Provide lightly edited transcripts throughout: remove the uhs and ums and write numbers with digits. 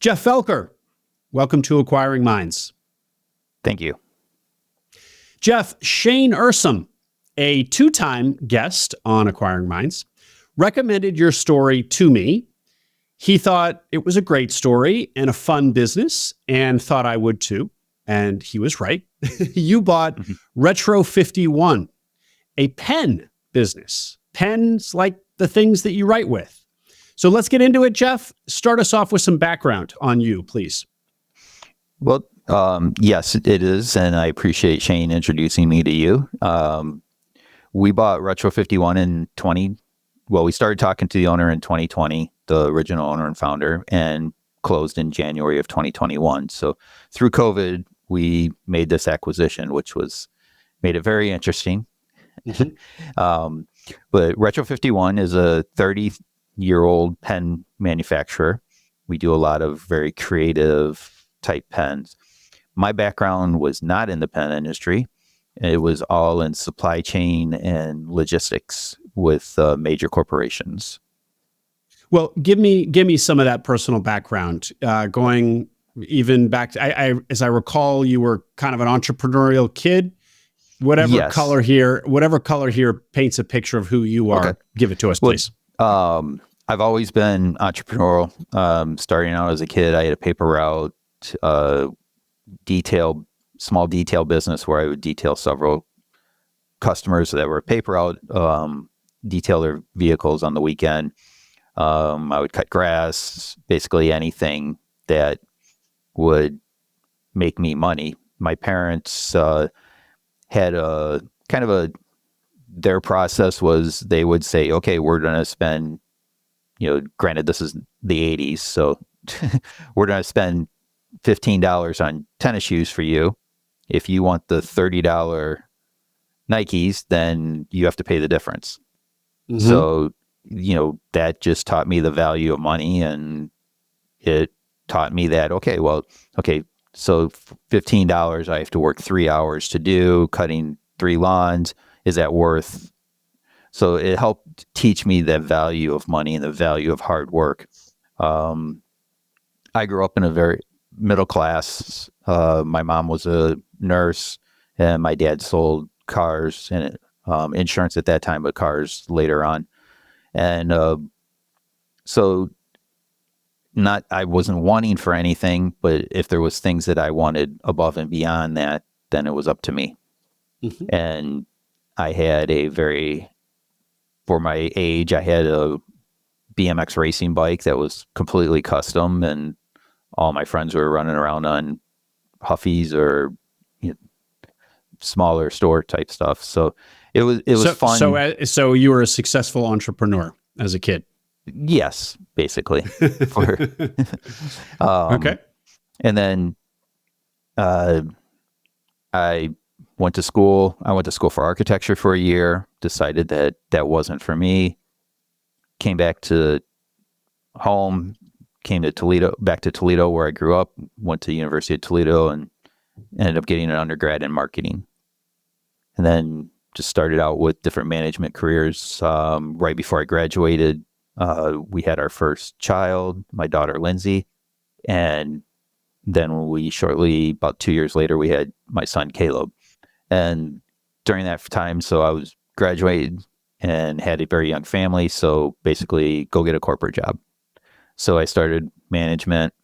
Jeff Velker, welcome to Acquiring Minds. Thank you. Jeff, Shane Ursum, a two-time guest on Acquiring Minds, recommended your story to me. He thought it was a great story and a fun business and thought I would too. And he was right. You bought Retro 51, a pen business. Pens like the things that you write with. So let's get into it, Jeff. Start us off with some background on you, please. Well, yes, it is. And I appreciate Shane introducing me to you. We bought Retro 51 we started talking to the owner in 2020, the original owner and founder, and closed in January of 2021. So through COVID, we made this acquisition, which made it very interesting. But Retro 51 is a 30-year-old pen manufacturer. We do a lot of very creative type pens. My background was not in the pen industry. It was all in supply chain and logistics with major corporations. Well, give me some of that personal background, going even back to, as I recall, you were kind of an entrepreneurial kid. Whatever color here paints a picture of who you are. Okay. Give it to us, please. I've always been entrepreneurial. Starting out as a kid, I had a paper route, small detail business where I would detail several customers that were paper out, detail their vehicles on the weekend. I would cut grass, basically anything that would make me money. My parents had their process was they would say, okay, we're going to spend, granted this is the 80s, so we're going to spend $15 on tennis shoes for you. If you want the $30 Nikes, then you have to pay the difference. Mm-hmm. So, that just taught me the value of money, and it taught me that, so $15 I have to work 3 hours to do, cutting 3 lawns. Is that worth? So it helped teach me the value of money and the value of hard work. I grew up in a very middle class. My mom was a nurse, and my dad sold cars and insurance at that time, but cars later on. And I wasn't wanting for anything, but if there was things that I wanted above and beyond that, then it was up to me. Mm-hmm. And I had for my age, I had a BMX racing bike that was completely custom, and all my friends were running around on Huffies or smaller store type stuff. So it was fun. So you were a successful entrepreneur as a kid. Yes, basically. Okay. And then I went to school. I went to school for architecture for a year, decided that wasn't for me. Came back to home, back to Toledo where I grew up, went to the University of Toledo and ended up getting an undergrad in marketing. And then just started out with different management careers. Right before I graduated, we had our first child, my daughter, Lindsay. And then about 2 years later, we had my son, Caleb. And during that time, so I was graduated and had a very young family. So basically go get a corporate job. So I started management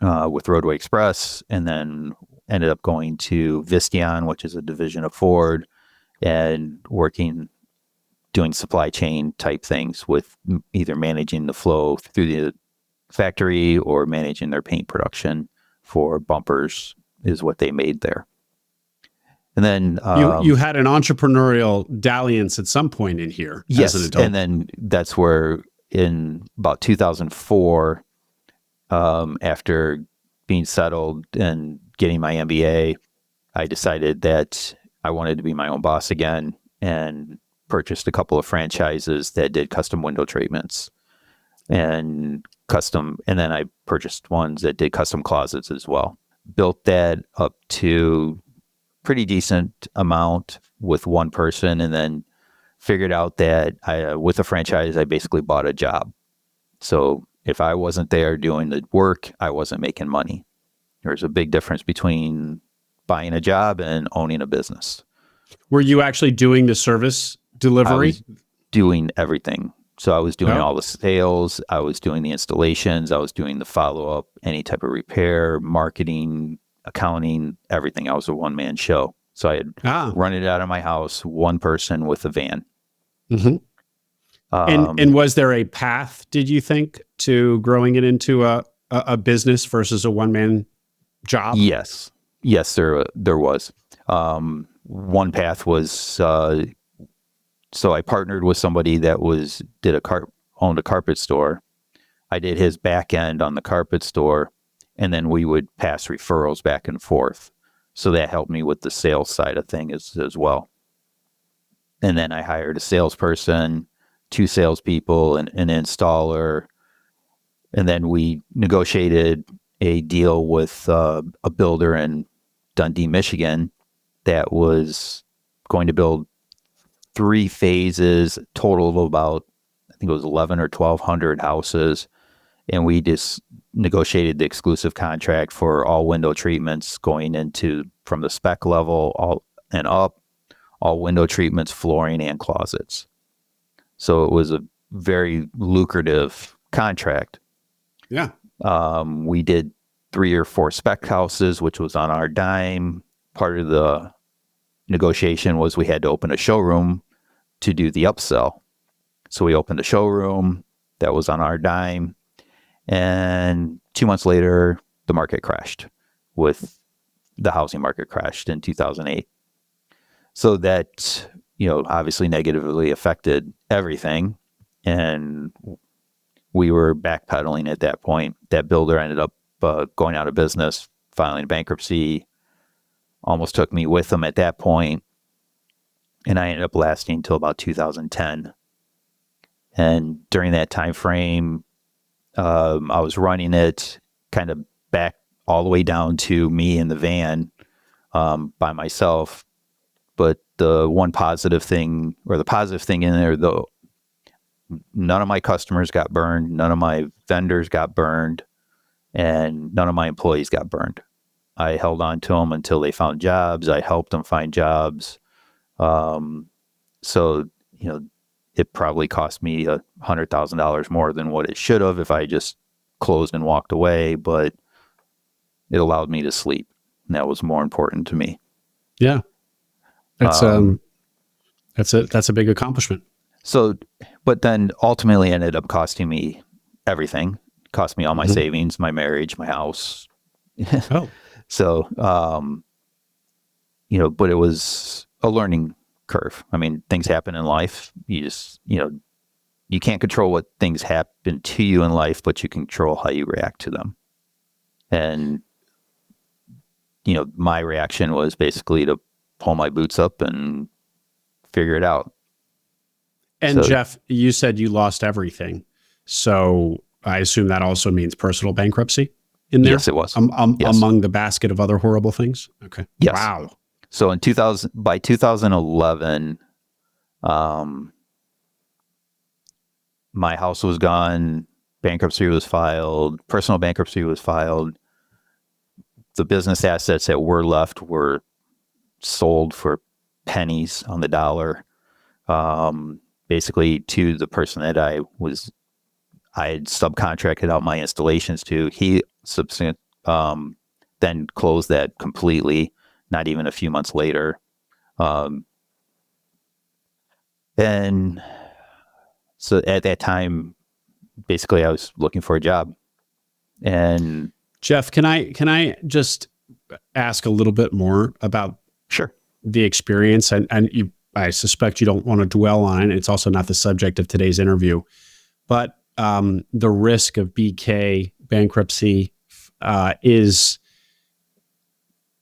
with Roadway Express, and then ended up going to Visteon, which is a division of Ford, and doing supply chain type things with either managing the flow through the factory or managing their paint production for bumpers is what they made there. And then you had an entrepreneurial dalliance at some point in here. Yes, as an adult. And then that's where in about 2004, after being settled and getting my MBA, I decided that I wanted to be my own boss again and purchased a couple of franchises that did custom window treatments and then I purchased ones that did custom closets as well. Built that up to pretty decent amount with one person, and then figured out that with a franchise, I basically bought a job. So If I wasn't there doing the work, I wasn't making money. There's a big difference between buying a job and owning a business. Were you actually doing the service delivery? I was doing everything. So I was doing Oh. all the sales, I was doing the installations, I was doing the follow-up, any type of repair, marketing, accounting, everything. I was a one-man show. So I had run it out of my house, one person with a van. Mm-hmm. And was there a path, did you think, to growing it into a business versus a one-man job? Yes. Yes, there was. One path was, so I partnered with somebody that owned a carpet store. I did his back end on the carpet store, and then we would pass referrals back and forth. So that helped me with the sales side of things as well. And then I hired a salesperson, 2 salespeople, an installer, and then we negotiated a deal with a builder in Dundee, Michigan, that was going to build 3 phases, total of about, I think it was 11 or 1,200 houses. And we just negotiated the exclusive contract for all window treatments going into from the spec level all and up, all window treatments, flooring, and closets. So it was a very lucrative contract. Yeah. We did 3 or 4 spec houses, which was on our dime. Part of the negotiation was we had to open a showroom to do the upsell. So we opened a showroom that was on our dime. And 2 months later, the market crashed. The housing market crashed in 2008. So that, obviously negatively affected everything. And we were backpedaling at that point. That builder ended up going out of business, filing bankruptcy, almost took me with them at that point. And I ended up lasting until about 2010. And during that time frame, I was running it kind of back all the way down to me in the van by myself. But the positive thing in there, though, none of my customers got burned, none of my vendors got burned, and none of my employees got burned. I held on to them until they found jobs. I helped them find jobs. So, it probably cost me $100,000 more than what it should have if I just closed and walked away, but it allowed me to sleep. And that was more important to me. Yeah. That's a big accomplishment. So, but then ultimately ended up costing me everything. It cost me all my savings, my marriage, my house. Oh. So, but it was a learning curve. I mean, things happen in life. You just, you can't control what things happen to you in life, but you can control how you react to them. And, my reaction was basically to pull my boots up and figure it out. And so, Jeff, you said you lost everything. So I assume that also means personal bankruptcy in there? Yes, it was. Yes. Among the basket of other horrible things? Okay. Yes. Wow. So by 2011, my house was gone, bankruptcy was filed, personal bankruptcy was filed. The business assets that were left were sold for pennies on the dollar. Basically to the person that I had subcontracted out my installations to. He then closed that completely, not even a few months later. And so at that time, basically I was looking for a job. And Jeff, can I just ask a little bit more about the experience? And I suspect you don't want to dwell on it. It's also not the subject of today's interview, but the risk of BK bankruptcy is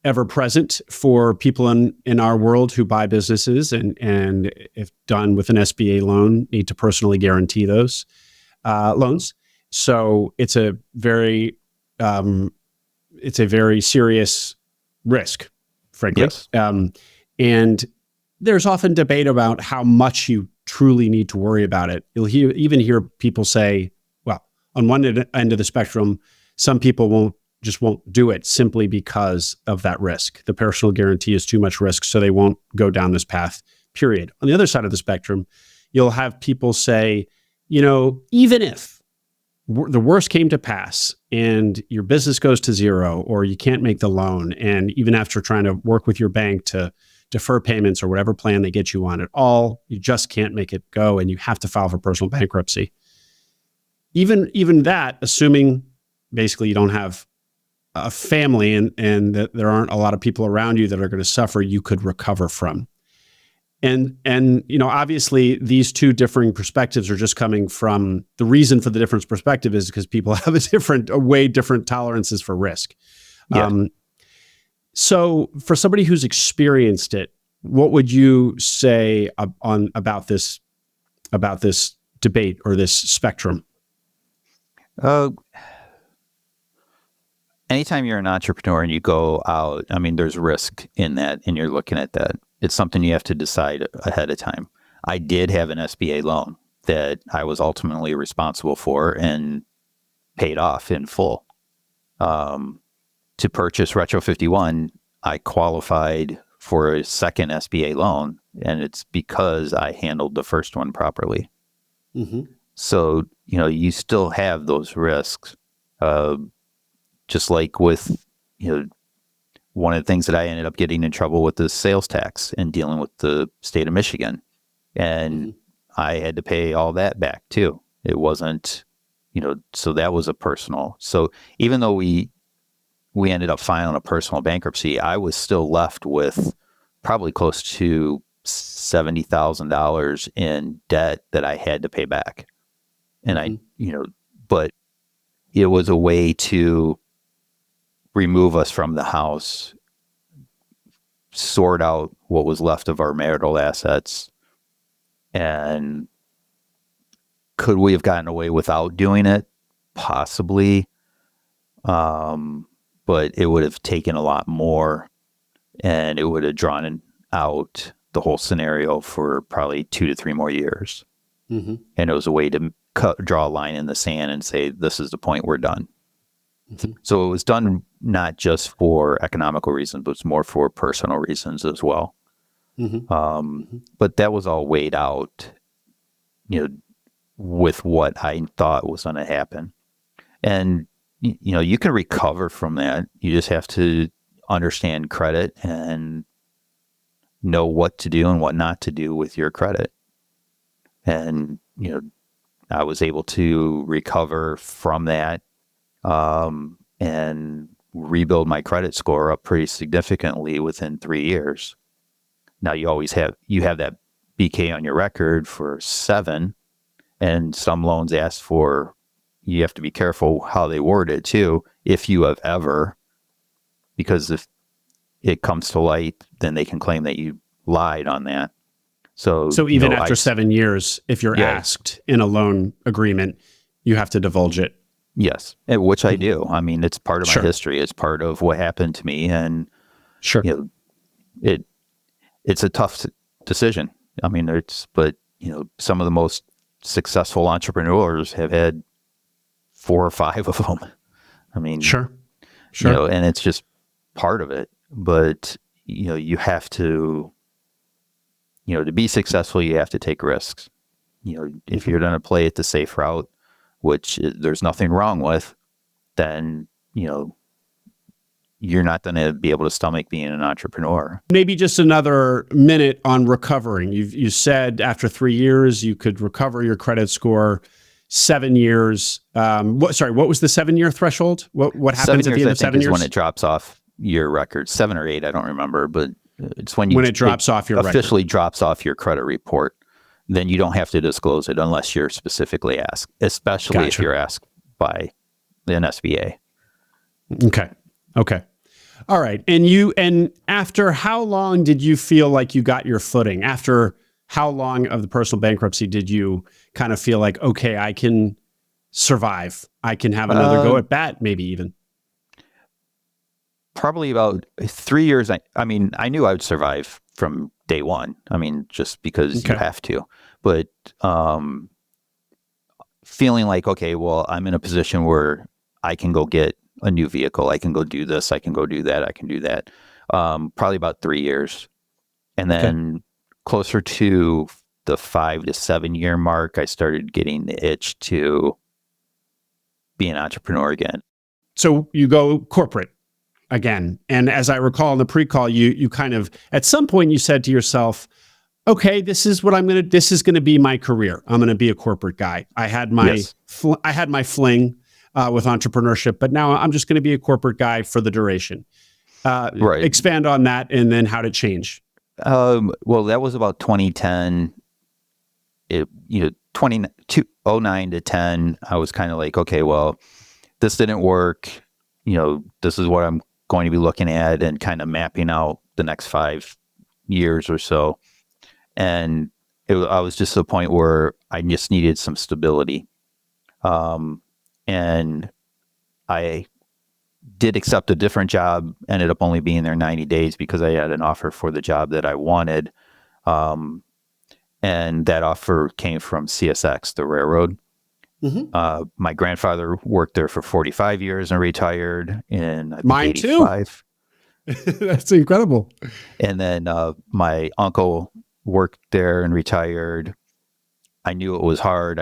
ever present for people in our world who buy businesses and if done with an SBA loan, need to personally guarantee those loans. So it's a very serious risk, frankly. Yes. And there's often debate about how much you truly need to worry about it. You'll even hear people say, well, on one end of the spectrum, some people won't do it simply because of that risk. The personal guarantee is too much risk, so they won't go down this path, period. On the other side of the spectrum, you'll have people say, even if the worst came to pass and your business goes to zero or you can't make the loan, and even after trying to work with your bank to defer payments or whatever plan they get you on at all, you just can't make it go and you have to file for personal bankruptcy. Even that, assuming basically you don't have a family and that there aren't a lot of people around you that are going to suffer, you could recover from. And obviously these two differing perspectives are just coming from the reason for the different perspective is because people have a way different tolerances for risk. Yeah. So for somebody who's experienced it, what would you say about this debate or this spectrum? Anytime you're an entrepreneur and you go out, there's risk in that, and you're looking at that. It's something you have to decide ahead of time. I did have an SBA loan that I was ultimately responsible for and paid off in full. To purchase Retro 51, I qualified for a second SBA loan, and it's because I handled the first one properly. Mm-hmm. So, you still have those risks. Just like with, one of the things that I ended up getting in trouble with is sales tax and dealing with the state of Michigan. And I had to pay all that back too. It wasn't, so that was a personal. So even though we ended up filing a personal bankruptcy, I was still left with probably close to $70,000 in debt that I had to pay back. And but it was a way to remove us from the house, sort out what was left of our marital assets. And could we have gotten away without doing it? Possibly. But it would have taken a lot more, and it would have drawn out the whole scenario for probably 2 to 3 more years. Mm-hmm. And it was a way to draw a line in the sand and say, this is the point, we're done. Mm-hmm. So it was done not just for economical reasons, but it's more for personal reasons as well. Mm-hmm. But that was all weighed out, with what I thought was going to happen. And, you can recover from that. You just have to understand credit and know what to do and what not to do with your credit. And, I was able to recover from that, and rebuild my credit score up pretty significantly within 3 years. Now you have that BK on your record for 7, and some loans ask for, you have to be careful how they word it too, if you have ever, because if it comes to light, then they can claim that you lied on that. So even after 7 years, if you're asked in a loan agreement, you have to divulge it. Yes, which I do. It's part of my history. It's part of what happened to me, and it's a tough decision. But some of the most successful entrepreneurs have had 4 or 5 of them. Sure. And it's just part of it. But you have to, to be successful, you have to take risks. If you're going to play it the safe route, which there's nothing wrong with, then, you're not going to be able to stomach being an entrepreneur. Maybe just another minute on recovering. You said after 3 years, you could recover your credit score. 7 years. What was the 7-year threshold? What happens at the end of 7 years? Is when it drops off your record. 7 or 8, I don't remember, but it's when it drops off your officially record. Drops off your credit report. Then you don't have to disclose it unless you're specifically asked, especially if you're asked by an SBA. Okay. All right. And after how long did you feel like you got your footing? After how long of the personal bankruptcy did you kind of feel like, okay, I can survive. I can have another go at bat, maybe even? Probably about 3 years. I knew I would survive from day one. Just because you have to. But feeling like, okay, well, I'm in a position where I can go get a new vehicle. I can go do this. I can go do that. I can do that. Probably about 3 years. And Okay. then closer to the 5 to 7 year mark, I started getting the itch to be an entrepreneur again. So you go corporate again. And as I recall in the pre-call, you kind of, at some point you said to yourself, okay, this is going to be my career. I'm going to be a corporate guy. I had my Yes. fling with entrepreneurship, but now I'm just going to be a corporate guy for the duration. Right. Expand on that, and then how to change. Well, that was about 2010. 2009 to 10, I was kind of like, okay, well, this didn't work. This is what I'm going to be looking at, and kind of mapping out the next 5 years or so. And I was just to the point where I just needed some stability. And I did accept a different job, ended up only being there 90 days because I had an offer for the job that I wanted. And that offer came from CSX, the railroad. Mm-hmm. My grandfather worked there for 45 years and retired in, I think, Mine 85. too. That's incredible. And then my uncle worked there and retired. I knew it was hard.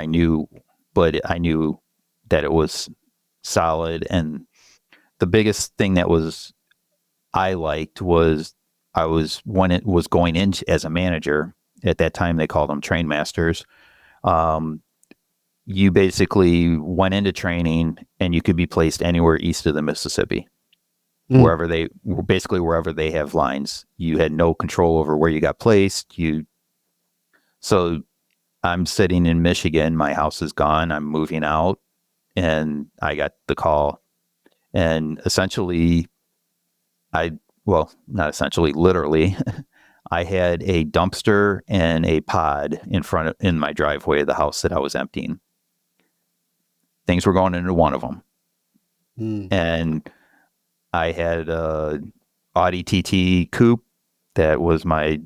But I knew that it was solid. And the biggest thing that I liked was when it was going in as a manager. At that time, they called them train masters. You basically went into training and you could be placed anywhere east of the Mississippi, wherever they have lines. You had no control over where you got placed. So I'm sitting in Michigan. My house is gone. I'm moving out, and I got the call. And essentially, not essentially, literally, I had a dumpster and a pod in my driveway of the house that I was emptying. Things were going into one of them. And I had a Audi TT coupe that was my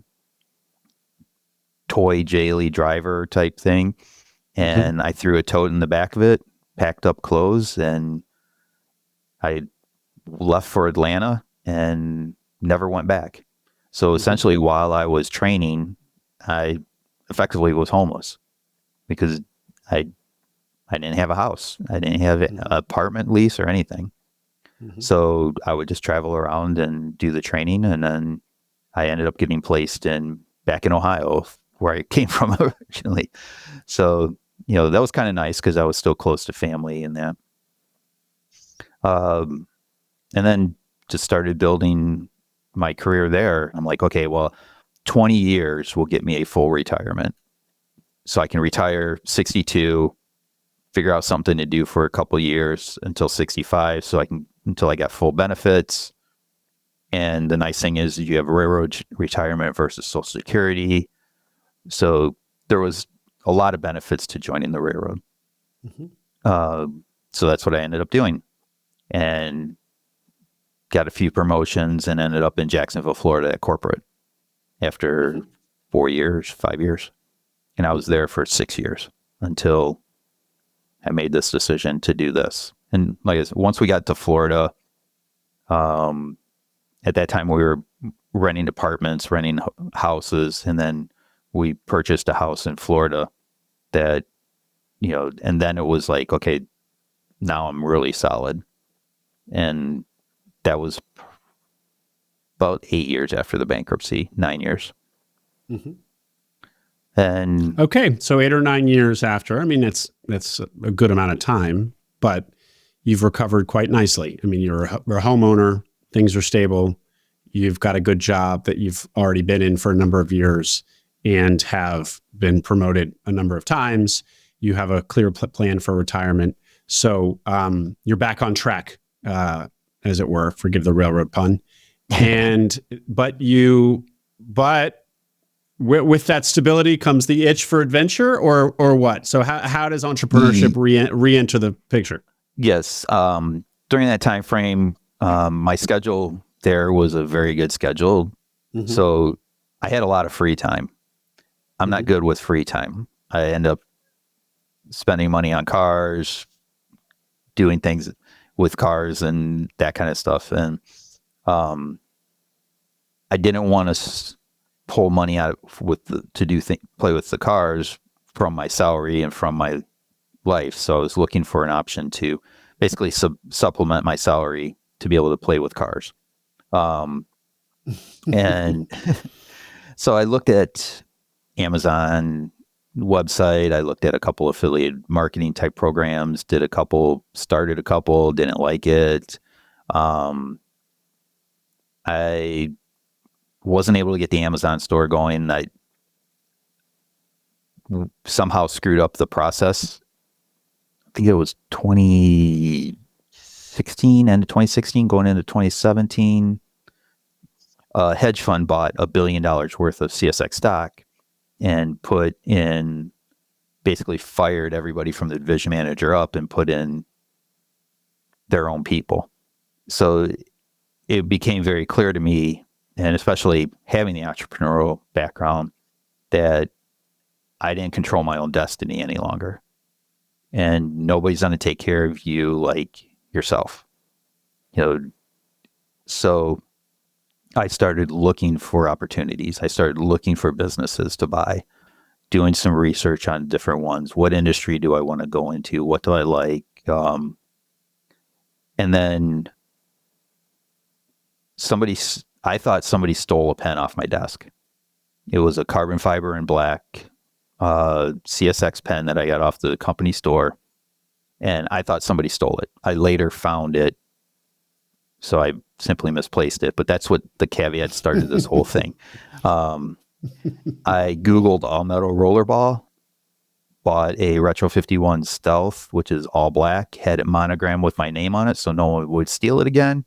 toy J-Lee driver type thing. And I threw a tote in the back of it, packed up clothes, and I left for Atlanta and never went back. So essentially, while I was training, I effectively was homeless because I didn't have a house. I didn't have an apartment lease or anything. So I would just travel around and do the training, and then I ended up getting placed back in Ohio, where I came from originally. So, that was kind of nice because I was still close to family and that. And then just started building my career there. I'm like, okay, well, 20 years will get me a full retirement. So I can retire 62, figure out something to do for a couple of years until 65, until I got full benefits. And the nice thing is you have railroad retirement versus Social Security. So there was a lot of benefits to joining the railroad. So that's what I ended up doing. And got a few promotions and ended up in Jacksonville, Florida at corporate after 5 years. And I was there for 6 years until I made this decision to do this. And like I said, once we got to Florida, at that time we were renting apartments, renting houses, and then we purchased a house in Florida that, and then it was like, okay, now I'm really solid. And that was about 8 years after the bankruptcy, 9 years. And okay, so 8 or 9 years after. I mean, that's a good amount of time, but you've recovered quite nicely. I mean, you're a homeowner. Things are stable. You've got a good job that you've already been in for a number of years and have been promoted a number of times. You have a clear plan for retirement. So you're back on track, as it were, forgive the railroad pun. But with that stability comes the itch for adventure, or what? So how does entrepreneurship re-enter the picture? Yes. During that time frame, my schedule there was a very good schedule. So I had a lot of free time. I'm not good with free time. I end up spending money on cars, doing things with cars and that kind of stuff. And I didn't want to pull money out play with the cars from my salary and from my life. So I was looking for an option to basically supplement my salary to be able to play with cars. And so I looked at Amazon website. I looked at a couple affiliate marketing type programs, started a couple, didn't like it. I wasn't able to get the Amazon store going. I somehow screwed up the process. I think it was 2016, end of 2016, going into 2017. A hedge fund bought $1 billion worth of CSX stock and basically fired everybody from the division manager up and put in their own people. So it became very clear to me, and especially having the entrepreneurial background, that I didn't control my own destiny any longer. And nobody's going to take care of you like yourself. So I started looking for opportunities. I started looking for businesses to buy, doing some research on different ones. What industry do I want to go into? What do I like? And then I thought somebody stole a pen off my desk. It was a carbon fiber and black CSX pen that I got off the company store, and I thought somebody stole it. I later found it, so I simply misplaced it, but that's what the caveat started this whole thing. I Googled all metal rollerball, bought a Retro 51 Stealth, which is all black, had it monogrammed with my name on it so no one would steal it again.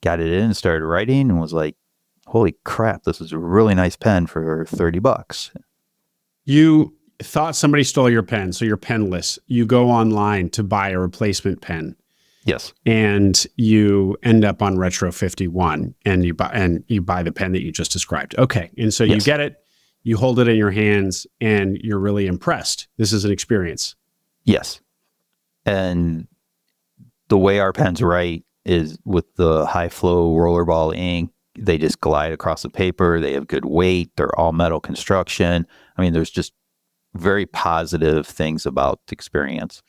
Got it in and started writing and was like, holy crap, this is a really nice pen for $30. You thought somebody stole your pen, so you're penless. You go online to buy a replacement pen. Yes. And you end up on Retro 51 and you buy the pen that you just described. Okay. And so you get it, you hold it in your hands, and you're really impressed. This is an experience. Yes. And the way our pens write is with the high flow rollerball ink. They just glide across the paper. They have good weight. They're all metal construction. I mean, there's just very positive things about the experience.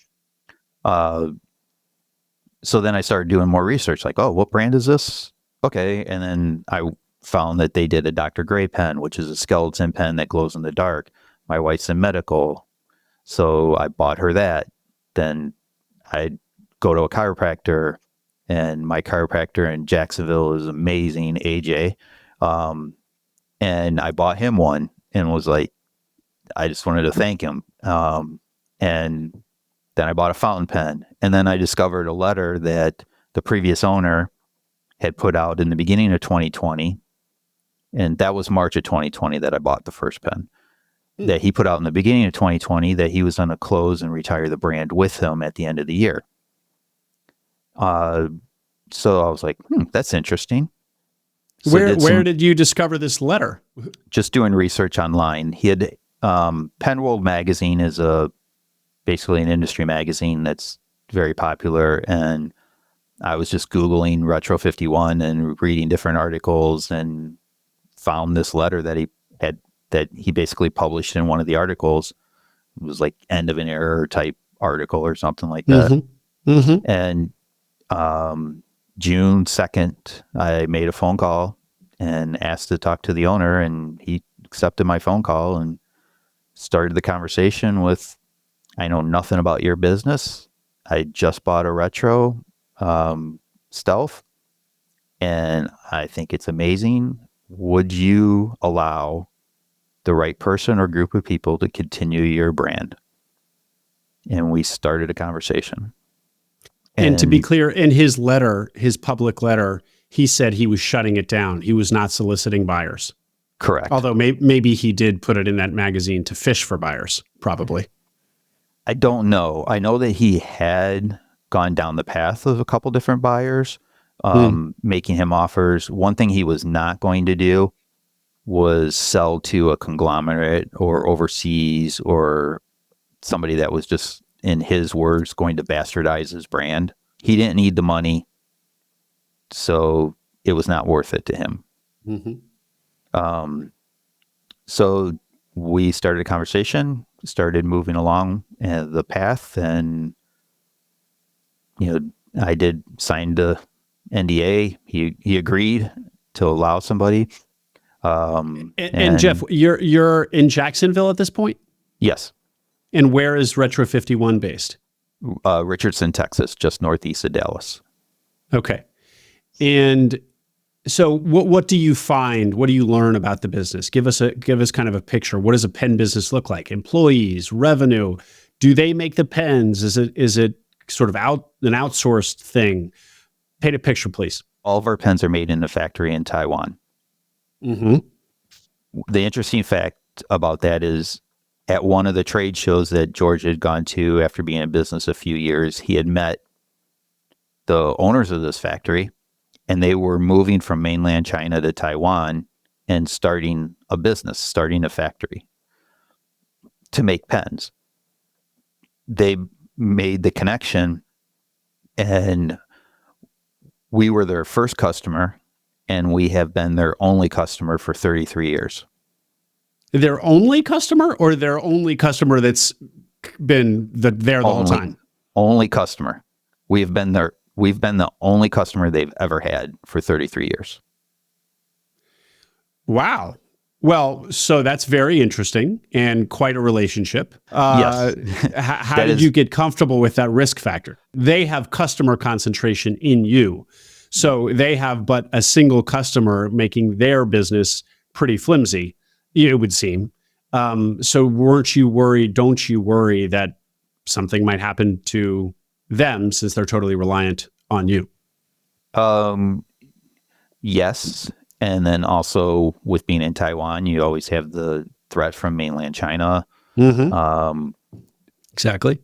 So then I started doing more research, like, oh, what brand is this? Okay. And then I found that they did a Dr. Gray pen, which is a skeleton pen that glows in the dark. My wife's in medical, so I bought her that. Then I'd go to a chiropractor, and my chiropractor in Jacksonville is amazing, AJ. And I bought him one and was like, I just wanted to thank him. And then I bought a fountain pen. And then I discovered a letter that the previous owner had put out in the beginning of 2020. And that was March of 2020 that I bought the first pen. That he put out in the beginning of 2020 that he was going to close and retire the brand with him at the end of the year. So I was like, that's interesting. So where did you discover this letter? Just doing research online. He had Penworld magazine is basically an industry magazine that's very popular, and I was just Googling Retro 51 and reading different articles and found this letter that he basically published in one of the articles. It was like end of an era type article or something like that. Mm-hmm. Mm-hmm. And June 2nd, I made a phone call and asked to talk to the owner, and he accepted my phone call and started the conversation with, I know nothing about your business. I just bought a Retro Stealth, and I think it's amazing. Would you allow the right person or group of people to continue your brand? And we started a conversation. And to be clear, in his letter, his public letter, he said he was shutting it down. He was not soliciting buyers. Correct. Although maybe he did put it in that magazine to fish for buyers, probably. I don't know. I know that he had gone down the path of a couple different buyers, making him offers. One thing he was not going to do was sell to a conglomerate or overseas or somebody that was just, in his words, going to bastardize his brand. He didn't need the money, so it was not worth it to him. So we started a conversation, started moving along the path, and I signed the NDA. He agreed to allow somebody. And Jeff, you're in Jacksonville at this point? Yes. And where is Retro 51 based? Richardson, Texas, just northeast of Dallas. Okay. And so what do you find? What do you learn about the business? Give us kind of a picture. What does a pen business look like? Employees, revenue. Do they make the pens? Is it sort of an outsourced thing? Paint a picture, please. All of our pens are made in a factory in Taiwan. The interesting fact about that is, at one of the trade shows that George had gone to after being in business a few years, he had met the owners of this factory, and they were moving from mainland China to Taiwan and starting a factory to make pens. They made the connection, and we were their first customer, and we have been their only customer for 33 years. Their only customer, or their only customer that's been there the whole time? Only customer. We've been the only customer they've ever had for 33 years. Wow. Well, so that's very interesting and quite a relationship. Yes. How did you get comfortable with that risk factor? They have customer concentration in you. So they have but a single customer, making their business pretty flimsy, it would seem. So don't you worry that something might happen to them since they're totally reliant on you? Yes. And then also, with being in Taiwan, you always have the threat from mainland China. Exactly.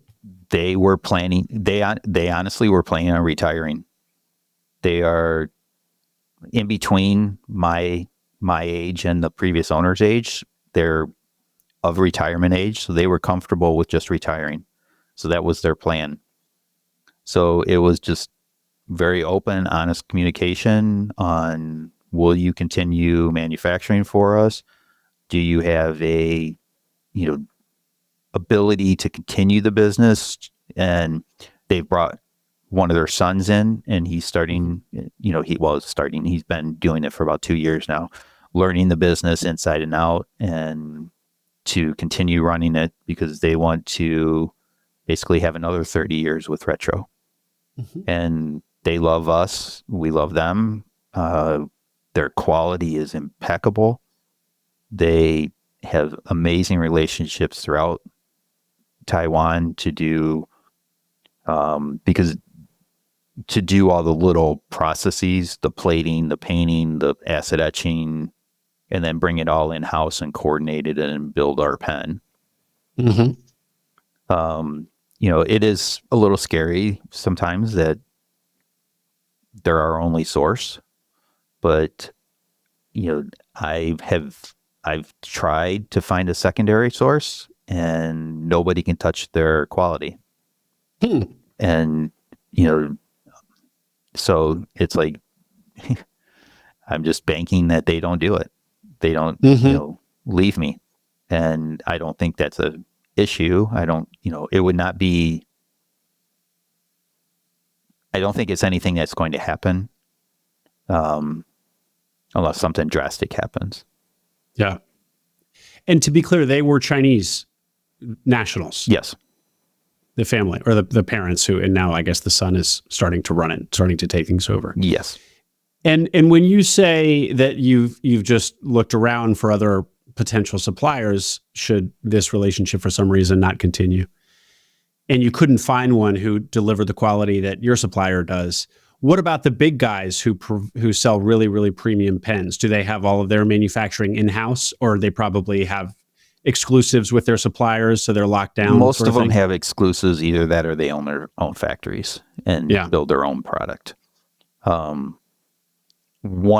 They were planning, they honestly were planning on retiring. They are in between my age and the previous owner's age. They're of retirement age, so they were comfortable with just retiring. So that was their plan. So it was just very open, honest communication on, will you continue manufacturing for us? Do you have a, ability to continue the business? And they brought one of their sons in, and he's starting, he's been doing it for about 2 years now, learning the business inside and out, and to continue running it because they want to basically have another 30 years with Retro. And they love us. We love them. Their quality is impeccable. They have amazing relationships throughout Taiwan to do, because to do all the little processes, the plating, the painting, the acid etching, and then bring it all in-house and coordinate it and build our pen. It is a little scary sometimes that they're our only source, but I've tried to find a secondary source, and nobody can touch their quality. And so it's like I'm just banking that they don't do it. They don't leave me, and I don't think that's a issue. It would not be. I don't think it's anything that's going to happen, unless something drastic happens. Yeah. And to be clear, they were Chinese nationals. Yes. The family, or the parents and now I guess the son is starting to run it, starting to take things over. Yes. And when you say that you've just looked around for other potential suppliers, should this relationship for some reason not continue, and you couldn't find one who delivered the quality that your supplier does, what about the big guys who sell really, really premium pens? Do they have all of their manufacturing in-house, or they probably have exclusives with their suppliers, so they're locked down? Most of them have exclusives, either that or they own their own factories and build their own product. One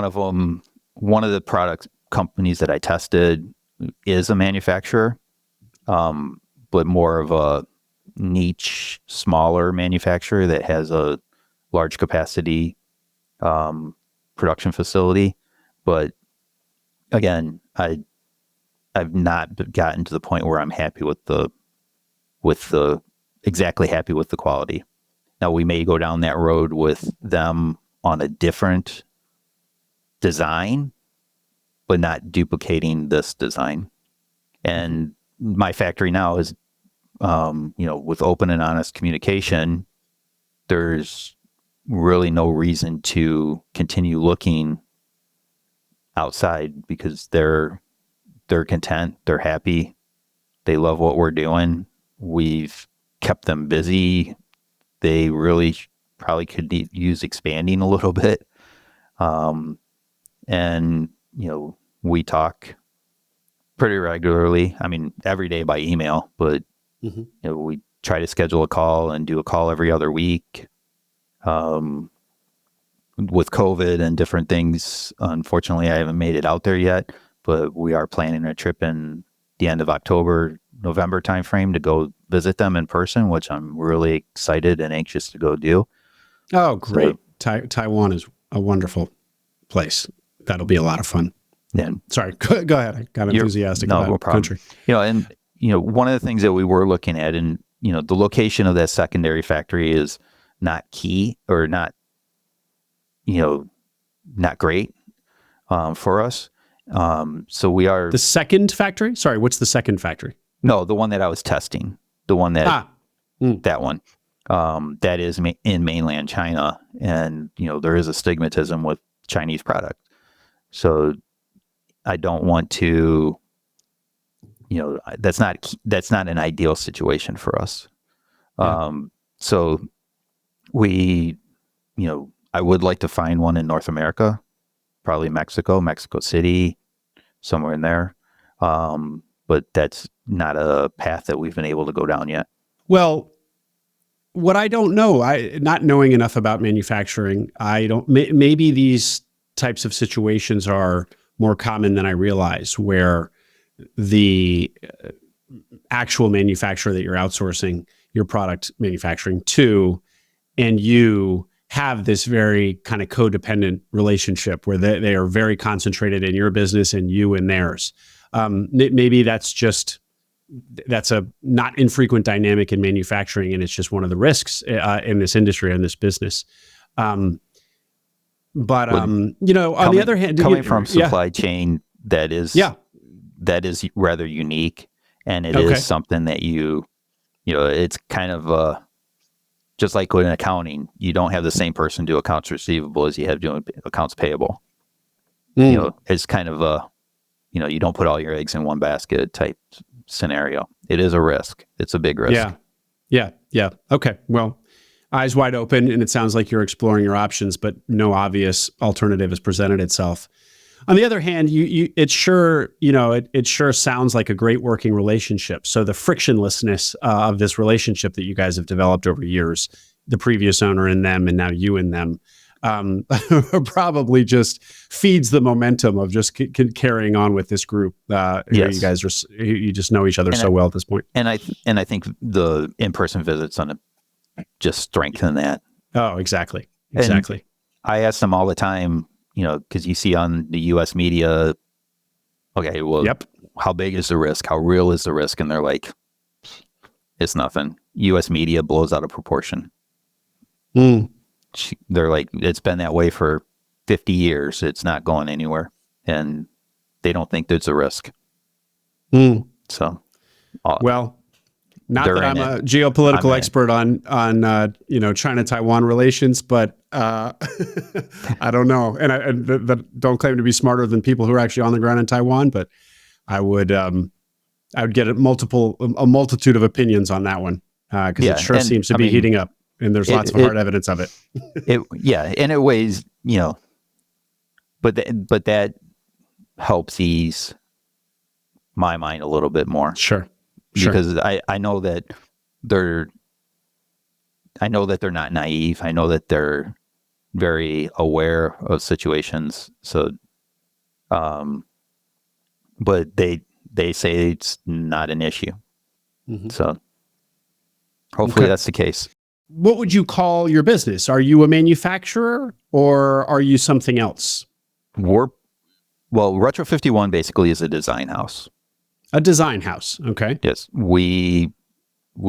of the product companies that I tested is a manufacturer, but more of a niche, smaller manufacturer that has a large capacity production facility. But again, I've not gotten to the point where I'm happy with the exactly happy with the quality. Now we may go down that road with them on a different design, but not duplicating this design. And my factory now is, with open and honest communication, there's really no reason to continue looking outside because they're content, they're happy, they love what we're doing. We've kept them busy. They really probably could use expanding a little bit. And, we talk pretty regularly. I mean, every day by email, but, we try to schedule a call and do a call every other week. With COVID and different things, unfortunately, I haven't made it out there yet, but we are planning a trip in the end of October, November timeframe to go visit them in person, which I'm really excited and anxious to go do. Oh, great. So, Taiwan is a wonderful place. That'll be a lot of fun. Yeah. Sorry, go ahead. I got enthusiastic about no problem. Country. One of the things that we were looking at, and, the location of that secondary factory is not key or not, not great for us. So we are... The second factory? Sorry, what's the second factory? No, the one that I was testing. The one that... That one. That is in mainland China. And, there is a stigmatism with Chinese product. So I don't want to... that's not an ideal situation for us. Yeah. So we, I would like to find one in North America, probably Mexico City, somewhere in there. But that's not a path that we've been able to go down yet. Well, what I don't know, not knowing enough about manufacturing, maybe these types of situations are more common than I realize, where the actual manufacturer that you're outsourcing your product manufacturing to, and you have this very kind of codependent relationship where they are very concentrated in your business and you in theirs. Maybe that's a not infrequent dynamic in manufacturing, and it's just one of the risks in this industry, in this business. On the other hand, coming from supply chain, that is rather unique, and it is something that it's kind of just like with accounting, you don't have the same person do accounts receivable as you have doing accounts payable. It's kind of you don't put all your eggs in one basket type scenario. It is a risk. It's a big risk. Yeah. Okay. Well, eyes wide open, and it sounds like you're exploring your options, but no obvious alternative has presented itself. On the other hand, it sure sounds like a great working relationship. So the frictionlessness of this relationship that you guys have developed over years, the previous owner and them, and now you and them, probably just feeds the momentum of just carrying on with this group. Yes. You just know each other so well at this point. And I think the in-person visits on it just strengthen that. Oh, exactly. And I ask them all the time, because you see on the U.S. media, okay, well, how big is the risk? How real is the risk? And they're like, it's nothing. U.S. media blows out of proportion. They're like, it's been that way for 50 years. It's not going anywhere. And they don't think there's a risk. So, not that I'm a geopolitical expert on China-Taiwan relations, but I don't know, and I don't claim to be smarter than people who are actually on the ground in Taiwan. But I would get a multitude of opinions on that one, because it sure seems to be heating up, and there's lots of hard evidence of it. And it weighs, but that helps ease my mind a little bit more. Sure. Because I know that they're not naive. I know that they're very aware of situations. So, but they say it's not an issue. So hopefully that's the case. What would you call your business? Are you a manufacturer or are you something else? Retro 51 basically is a design house. A design house. Okay. Yes. We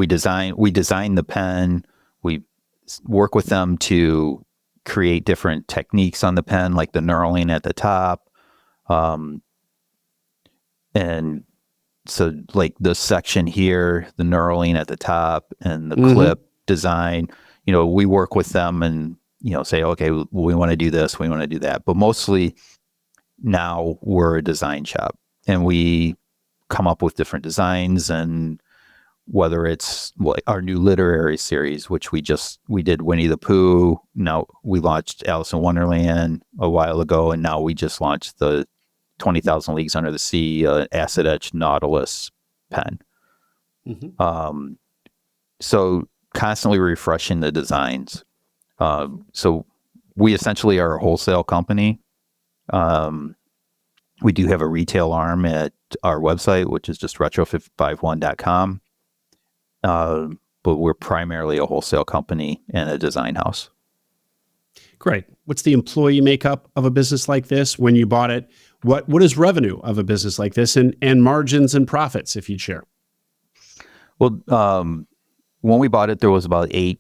design the pen. We work with them to create different techniques on the pen, like the knurling at the top. And so like the section here, the knurling at the top and the clip design, we work with them and, say, okay, we want to do this, we want to do that. But mostly now we're a design shop and we come up with different designs, and whether it's like our new literary series, which we did Winnie the Pooh. Now we launched Alice in Wonderland a while ago, and now we just launched the 20,000 Leagues Under the Sea acid etch Nautilus pen. So constantly refreshing the designs. So we essentially are a wholesale company. We do have a retail arm at our website, which is just retro551.com. But we're primarily a wholesale company and a design house. Great. What's the employee makeup of a business like this? When you bought it, what is revenue of a business like this, and margins and profits, if you'd share? Well, when we bought it, there was about eight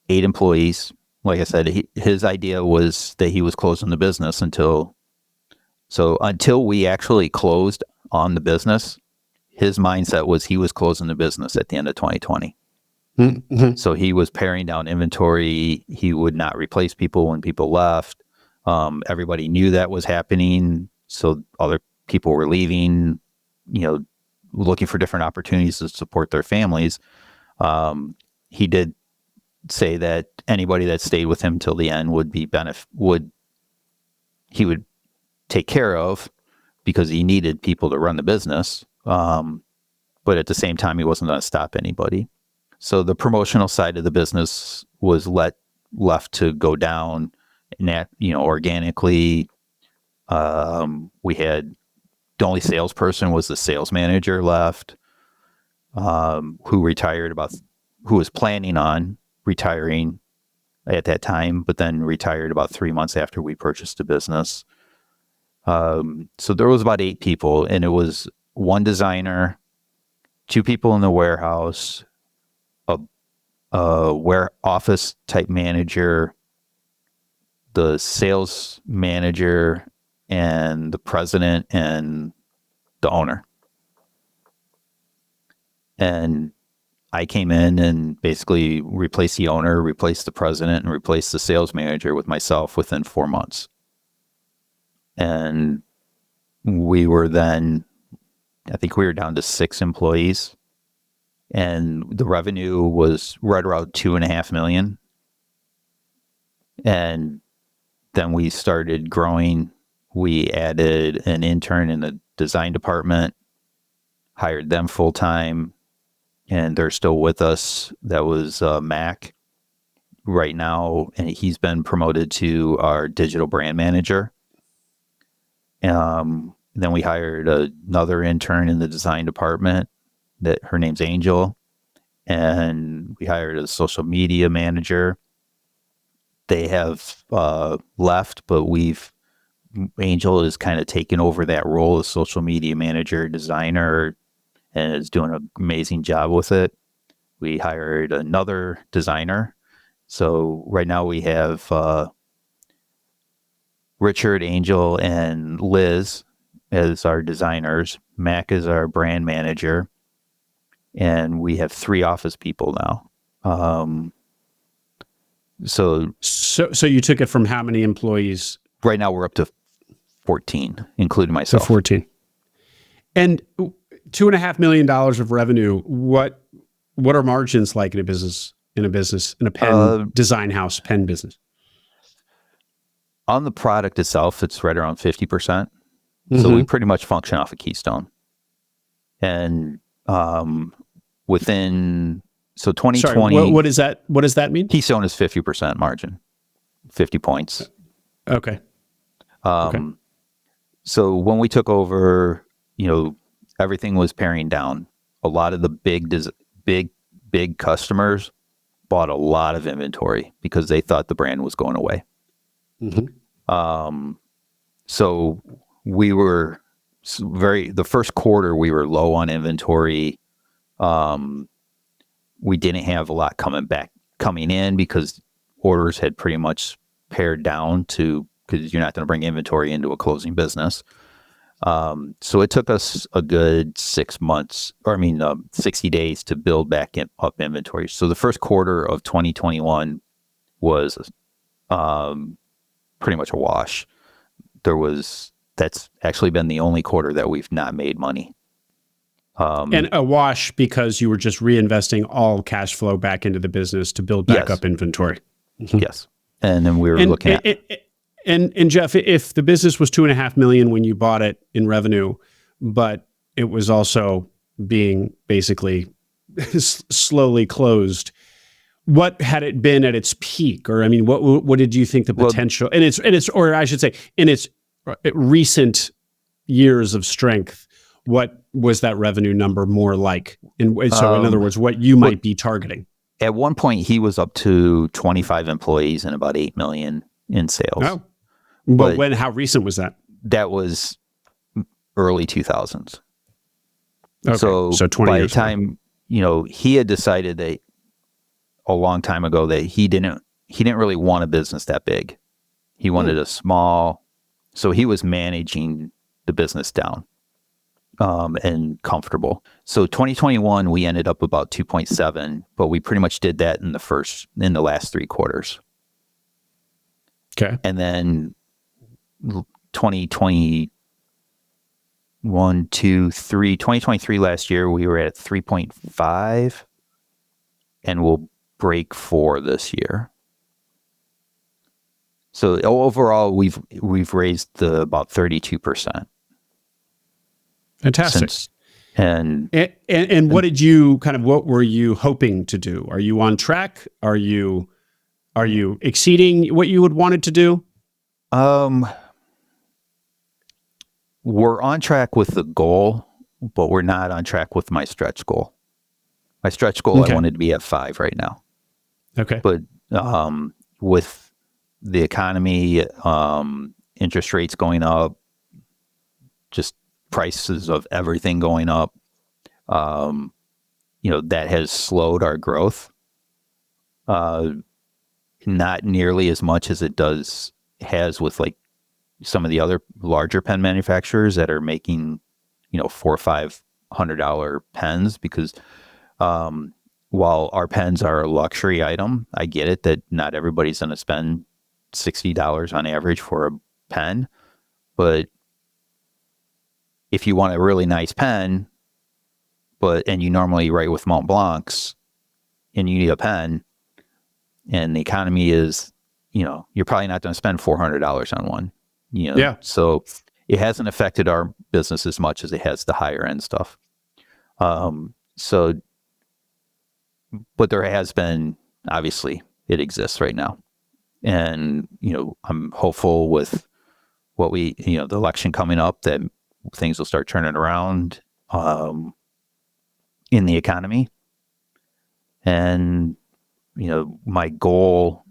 employees. Like I said, his idea was that he was closing the business until we actually closed on the business. His mindset was he was closing the business at the end of 2020. So he was paring down inventory. He would not replace people when people left. Everybody knew that was happening. So other people were leaving, looking for different opportunities to support their families. He did say that anybody that stayed with him till the end would he would take care of, because he needed people to run the business. But at the same time, he wasn't going to stop anybody. So the promotional side of the business was left to go down, organically. We had the only salesperson was the sales manager left, who was planning on retiring at that time, but then retired about 3 months after we purchased the business. So there was about 8 people, and it was one designer, 2 people in the warehouse, a office type manager, the sales manager, and the president and the owner. And I came in and basically replaced the owner, replaced the president, and replaced the sales manager with myself within 4 months. And we were then, I think we were down to 6 employees, and the revenue was right around $2.5 million. And then we started growing. We added an intern in the design department, hired them full time, and they're still with us. That was Mac right now, and he's been promoted to our digital brand manager. Then we hired another intern in the design department, that her name's Angel, and we hired a social media manager. They have left, but Angel is kind of taken over that role as social media manager, designer, and is doing an amazing job with it. We hired another designer. So right now we have Richard, Angel, and Liz as our designers. Mac is our brand manager. And we have 3 office people now. So you took it from how many employees? Right now we're up to 14, including myself. So 14. And $2.5 million of revenue. What are margins like in a pen design house pen business? On the product itself, it's right around 50%. So we pretty much function off of Keystone. And within 2020. Sorry, what is that? What does that mean? Keystone is 50% margin, 50 points. Okay. Okay. So when we took over, everything was paring down. a lot of the big customers bought a lot of inventory because they thought the brand was going away. Mm-hmm. So we were the first quarter we were low on inventory. We didn't have a lot coming in because orders had pretty much pared down because you're not going to bring inventory into a closing business. So it took us a good 60 days to build up inventory. So the first quarter of 2021 was pretty much a wash. That's actually been the only quarter that we've not made money. And a wash because you were just reinvesting all cash flow back into the business to build back up inventory. Yes. And then we were looking at... And Jeff, if the business was $2.5 million when you bought it in revenue, but it was also being basically slowly closed, what had it been at its peak? Or I mean, what did you think the potential? And it's, or I should say, in its recent years of strength, what was that revenue number more like? And so, in other words, what you might be targeting. At one point, he was up to 25 employees and about $8 million in sales. Oh. But how recent was that? That was early 2000s. Okay. So 20 by years the time, he had decided that a long time ago that he didn't really want a business that big. He wanted a small, so he was managing the business down and comfortable. So 2021, we ended up about 2.7, but we pretty much did that in the last 3 quarters. Okay. And then 2023 last year, we were at 3.5 and we'll break 4 this year. So overall, we've raised about 32%. Fantastic. And what were you hoping to do? Are you on track? Are you exceeding what you would wanted to do? We're on track with the goal, but we're not on track with my stretch goal. My stretch goal, I wanted to be at 5 right now. Okay. But with the economy, interest rates going up, just prices of everything going up, that has slowed our growth. Not nearly as much as it has with like some of the other larger pen manufacturers that are making, $400 or $500 pens, because while our pens are a luxury item, I get it that not everybody's going to spend $60 on average for a pen. But if you want a really nice pen, and you normally write with Mont Blancs and you need a pen, and the economy is, you're probably not going to spend $400 on one. Yeah. So it hasn't affected our business as much as it has the higher end stuff. But there has been, obviously, it exists right now. And, I'm hopeful with the election coming up that things will start turning around in the economy. And, my goal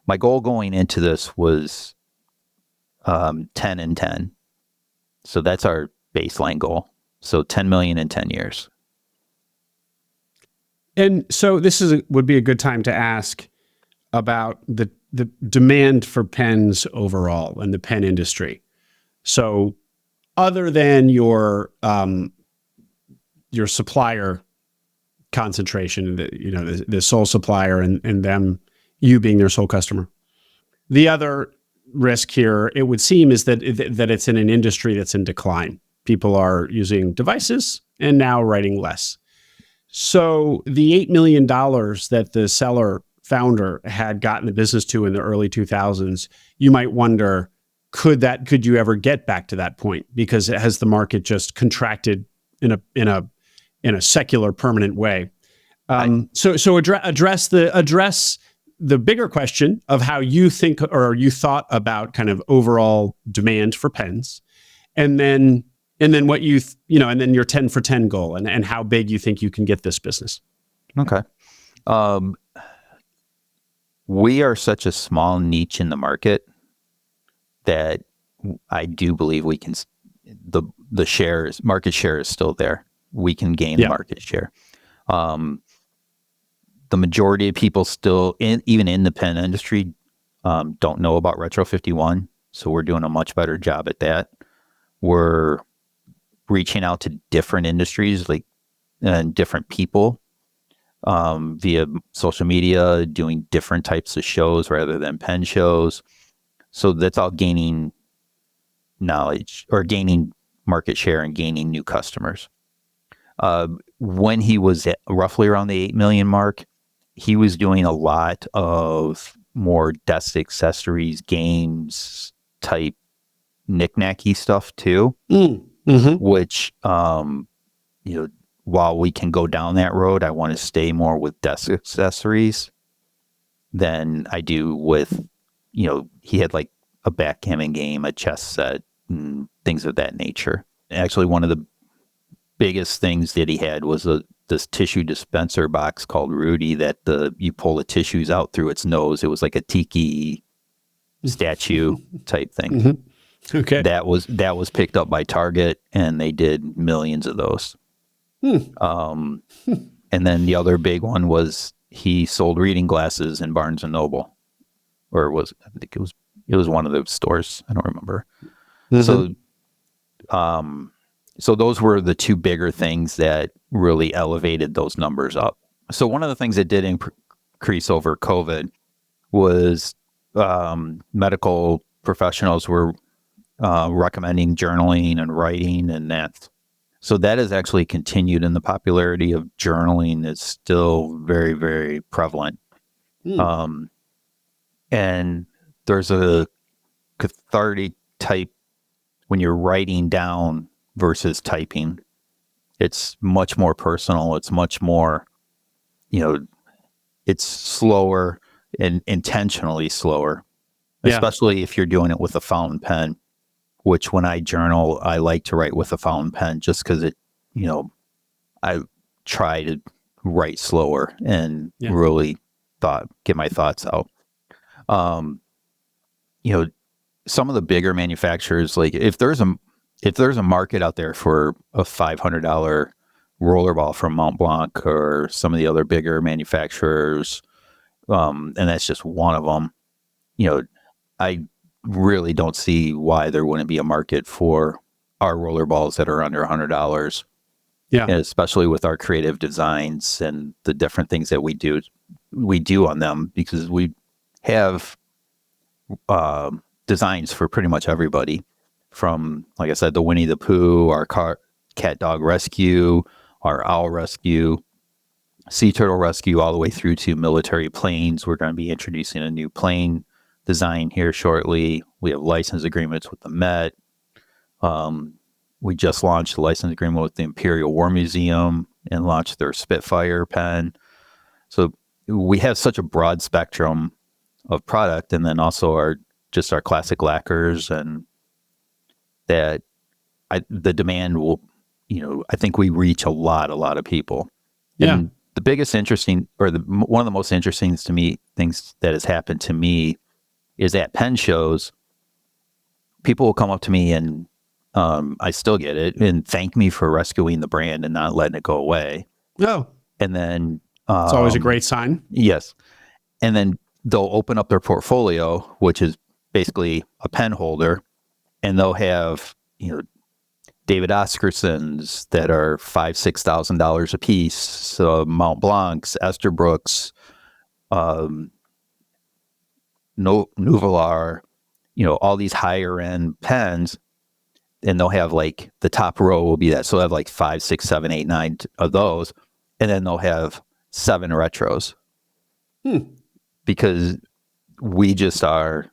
going into this was 10 and 10. So that's our baseline goal. So 10 million in 10 years. And so this would be a good time to ask about the demand for pens overall and the pen industry. So other than your supplier concentration, the sole supplier and them, you being their sole customer, the other risk here, it would seem, is that it's in an industry that's in decline. People are using devices and now writing less. So the $8 million that the seller founder had gotten the business to in the early 2000s, you might wonder, could you ever get back to that point? Because has the market just contracted in a secular, permanent way? So address the bigger question of how you think or you thought about kind of overall demand for pens, and then And then and then your 10 for 10 goal and how big you think you can get this business. Okay. We are such a small niche in the market that I do believe we can, the market share is still there. We can gain market share. The majority of people still, even in the pen industry, don't know about Retro 51. So we're doing a much better job at that. We're reaching out to different industries, and different people, via social media, doing different types of shows rather than pen shows. So that's all gaining knowledge or gaining market share and gaining new customers. When he was at roughly around the 8 million mark, he was doing a lot of more desk accessories, games type knick-knacky stuff too, which, while we can go down that road, I want to stay more with desk accessories than I do with, he had like a backgammon game, a chess set, and things of that nature. Actually, one of the biggest things that he had was this tissue dispenser box called Rudy that you pull the tissues out through its nose. It was like a tiki statue type thing. Mm-hmm. Okay. That was picked up by Target, and they did millions of those. And then the other big one was he sold reading glasses in Barnes and Noble, I think it was one of those stores. I don't remember. Mm-hmm. So those were the two bigger things that really elevated those numbers up. So one of the things that did increase over COVID was medical professionals were recommending journaling and writing, and that. So that has actually continued, and the popularity of journaling is still very, very prevalent. And there's a cathartic type when you're writing down versus typing. It's much more personal. It's much more, it's slower and intentionally slower, especially if you're doing it with a fountain pen, which when I journal, I like to write with a fountain pen just because I try to write slower and really get my thoughts out. Some of the bigger manufacturers, like if there's a market out there for a $500 rollerball from Mont Blanc or some of the other bigger manufacturers, and that's just one of them, I really don't see why there wouldn't be a market for our rollerballs that are under $100. Yeah, and especially with our creative designs and the different things that we do on them, because we have designs for pretty much everybody, from, like I said, the Winnie the Pooh, our cat dog rescue, our owl rescue, sea turtle rescue, all the way through to military planes. We're going to be introducing a new plane design here shortly. We have license agreements with the Met. We just launched a license agreement with the Imperial War Museum and launched their Spitfire pen. So we have such a broad spectrum of product, and then also our classic lacquers, and that the demand will, I think we reach a lot of people. Yeah. And the biggest one of the most interesting to me things that has happened to me is at pen shows, people will come up to me, and I still get it, and thank me for rescuing the brand and not letting it go away. Oh. And then it's always a great sign. Yes. And then they'll open up their portfolio, which is basically a pen holder, and they'll have, David Oscarson's that are $5,000-$6,000 a piece, so Mont Blanc's, Esterbrook's, Nuvolar, all these higher end pens, and they'll have like the top row will be that. So they'll have like 5, 6, 7, 8, 9 of those, and then they'll have 7 retros. Because we just are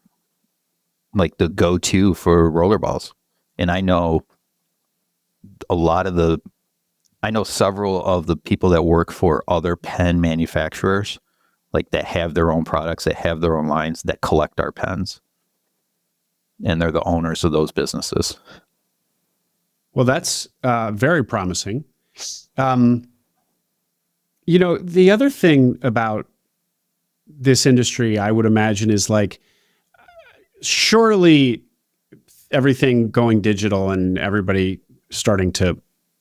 like the go-to for rollerballs. And I know several of the people that work for other pen manufacturers, like that have their own products, that have their own lines, that collect our pens. And they're the owners of those businesses. Well, that's very promising. Um, the other thing about this industry, I would imagine, is like, surely everything going digital and everybody starting to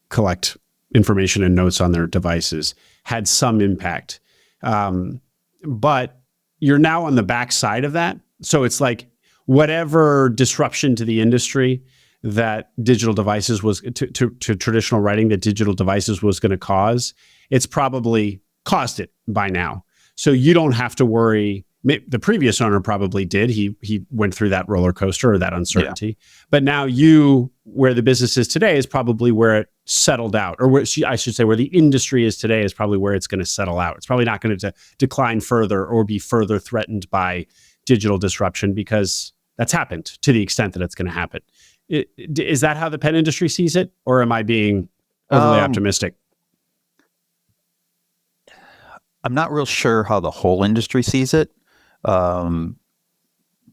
collect information and notes on their devices had some impact. But you're now on the backside of that. So it's like whatever disruption to the industry that digital devices was to traditional writing that digital devices was going to cause, it's probably caused it by now. So you don't have to worry. The previous owner probably did. He went through that roller coaster or that uncertainty. Yeah. But now where the business is today is probably where it settled out, or I should say where the industry is today is probably where it's going to settle out. It's probably not going to decline further or be further threatened by digital disruption, because that's happened to the extent that it's going to happen. Is that how the pen industry sees it, or am I being overly optimistic? I'm not real sure how the whole industry sees it. All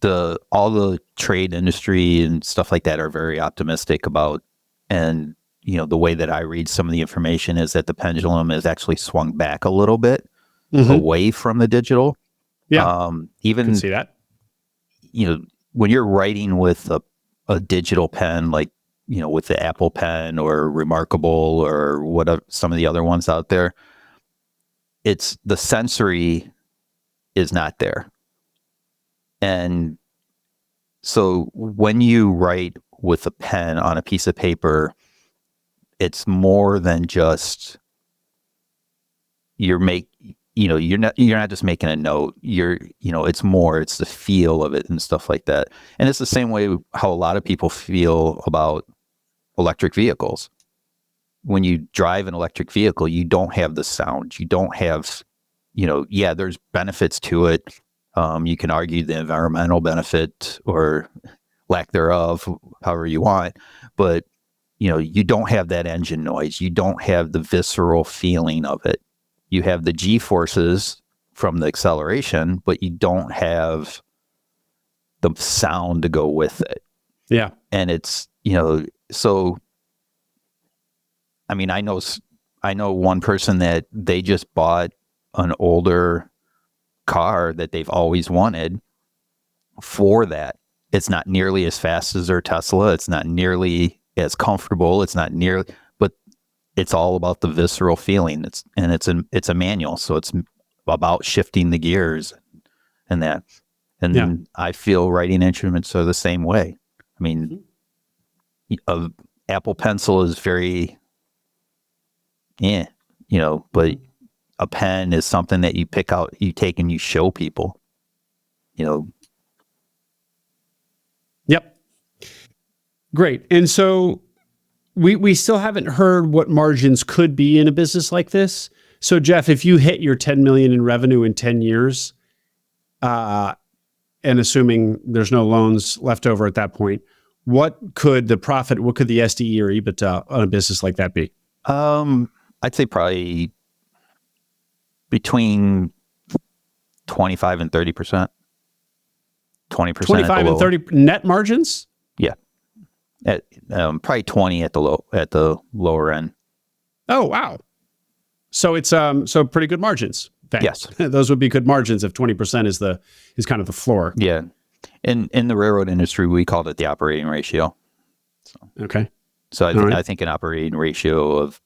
the trade industry and stuff like that are very optimistic about, and the way that I read some of the information is that the pendulum has actually swung back a little bit away from the digital. Yeah, even can see that. When you're writing with a digital pen, like with the Apple Pen or Remarkable or whatever, some of the other ones out there, it's the sensory is not there. And so when you write with a pen on a piece of paper, it's more than just you're not just making a note. It's the feel of it and stuff like that. And it's the same way how a lot of people feel about electric vehicles. When you drive an electric vehicle, you don't have the sound. You don't have, there's benefits to it. You can argue the environmental benefit or lack thereof, however you want, but you don't have that engine noise. You don't have the visceral feeling of it. You have the G-forces from the acceleration, but you don't have the sound to go with it. Yeah. And it's, so, I mean, I know one person that they just bought an older car that they've always wanted for that. It's not nearly as fast as their Tesla. It's not nearly as comfortable. It's not nearly, but it's all about the visceral feeling. It's a manual. So it's about shifting the gears and that. And yeah. I feel writing instruments are the same way. I mean, a Apple Pencil is very, but a pen is something that you pick out, you take and you show people, Yep. Great. And so we still haven't heard what margins could be in a business like this. So Jeff, if you hit your 10 million in revenue in 10 years, and assuming there's no loans left over at that point, what could the SDE or EBITDA on a business like that be? I'd say probably between 25 and 30%. 20% 25 and 30 net margins? Yeah. Probably 20 at the lower end. Oh, wow. So it's so pretty good margins. Yes. Those would be good margins if 20% is kind of the floor. Yeah. In the railroad industry, we called it the operating ratio. So, okay. So I think an operating ratio of,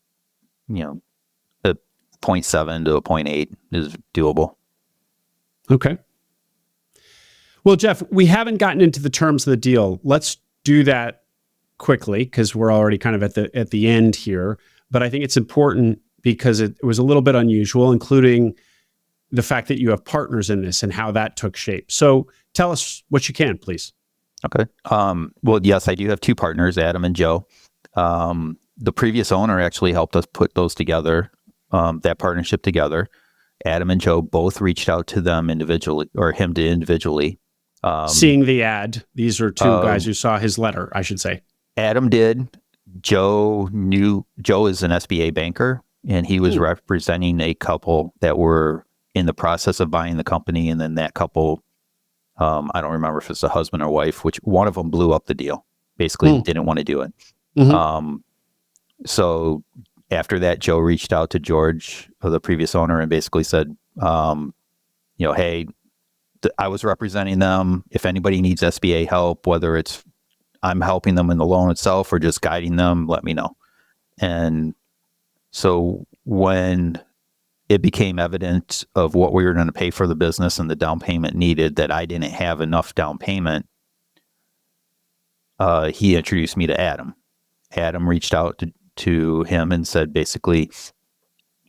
a 0.7 to a 0.8 is doable. Okay. Well, Jeff, we haven't gotten into the terms of the deal. Let's do that quickly because we're already kind of at the end here. But I think it's important because it was a little bit unusual, including the fact that you have partners in this and how that took shape. So tell us what you can, please. Okay. Well, yes, I do have two partners, Adam and Joe. The previous owner actually helped us put those together, that partnership together. Adam and Joe both reached out to them individually, or him to individually. Seeing the ad, these are two guys who saw his letter, I should say. Adam did. Joe is an SBA banker, and he was representing a couple that were in the process of buying the company. And then that couple, I don't remember if it's a husband or wife, which one of them blew up the deal, basically didn't want to do it. Um, so after that, Joe reached out to George, the previous owner, and basically said, hey, I was representing them. If anybody needs SBA help, whether it's I'm helping them in the loan itself or just guiding them, let me know. And so when it became evident of what we were going to pay for the business and the down payment needed, that I didn't have enough down payment, he introduced me to Adam. Adam reached out to him and said, basically,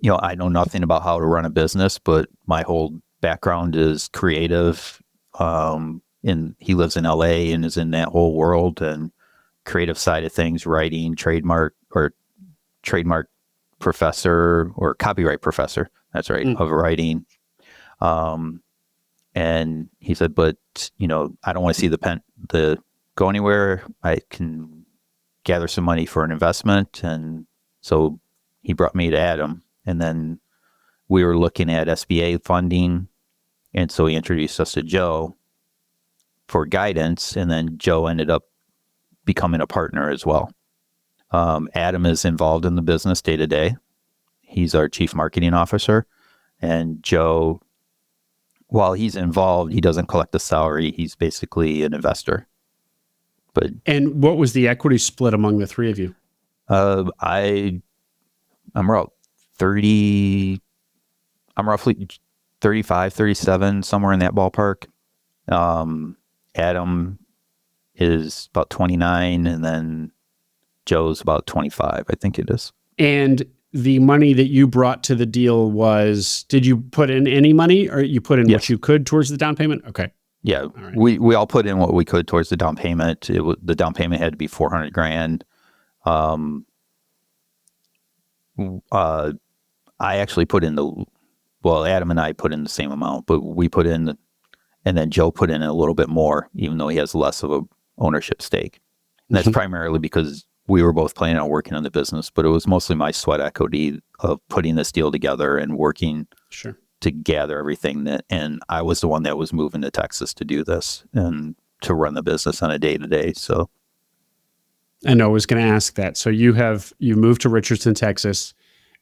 I know nothing about how to run a business, but my whole background is creative. And he lives in LA and is in that whole world and creative side of things, writing, trademark professor or copyright professor. That's right. Of writing. And he said, but I don't want to see the go anywhere. I can gather some money for an investment. And so he brought me to Adam, and then we were looking at SBA funding. And so he introduced us to Joe for guidance. And then Joe ended up becoming a partner as well. Adam is involved in the business day to day. He's our chief marketing officer. And Joe, while he's involved, he doesn't collect a salary. He's basically an investor. And what was the equity split among the three of you? I'm about 30. I'm roughly 35, 37, somewhere in that ballpark. Adam is about 29, and then Joe's about 25, I think it is. And the money that you brought to the deal did you put in any money, or you put in what you could towards the down payment? Okay. Yeah. Right. We all put in what we could towards the down payment. The down payment had to be $400,000. I actually put in Adam and I put in the same amount, but we put in, and then Joe put in a little bit more, even though he has less of a ownership stake. And that's primarily because we were both planning on working on the business, but it was mostly my sweat equity of putting this deal together and working to gather everything and I was the one that was moving to Texas to do this and to run the business on a day-to-day. So I know I was going to ask that. So you moved to Richardson, Texas.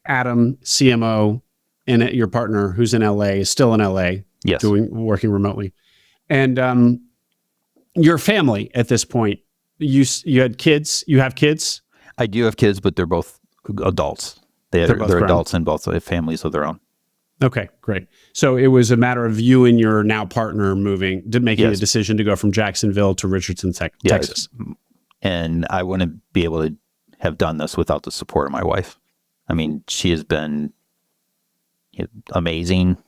Adam, CMO, and your partner who's in LA is still in LA. Yes. Working remotely. And your family at this point, you had kids, you have kids? I do have kids, but they're both adults. They're adults and both have families of their own. Okay, great. So it was a matter of you and your now partner making a decision to go from Jacksonville to Richardson, Texas. And I wouldn't be able to have done this without the support of my wife. I mean, she has been amazing.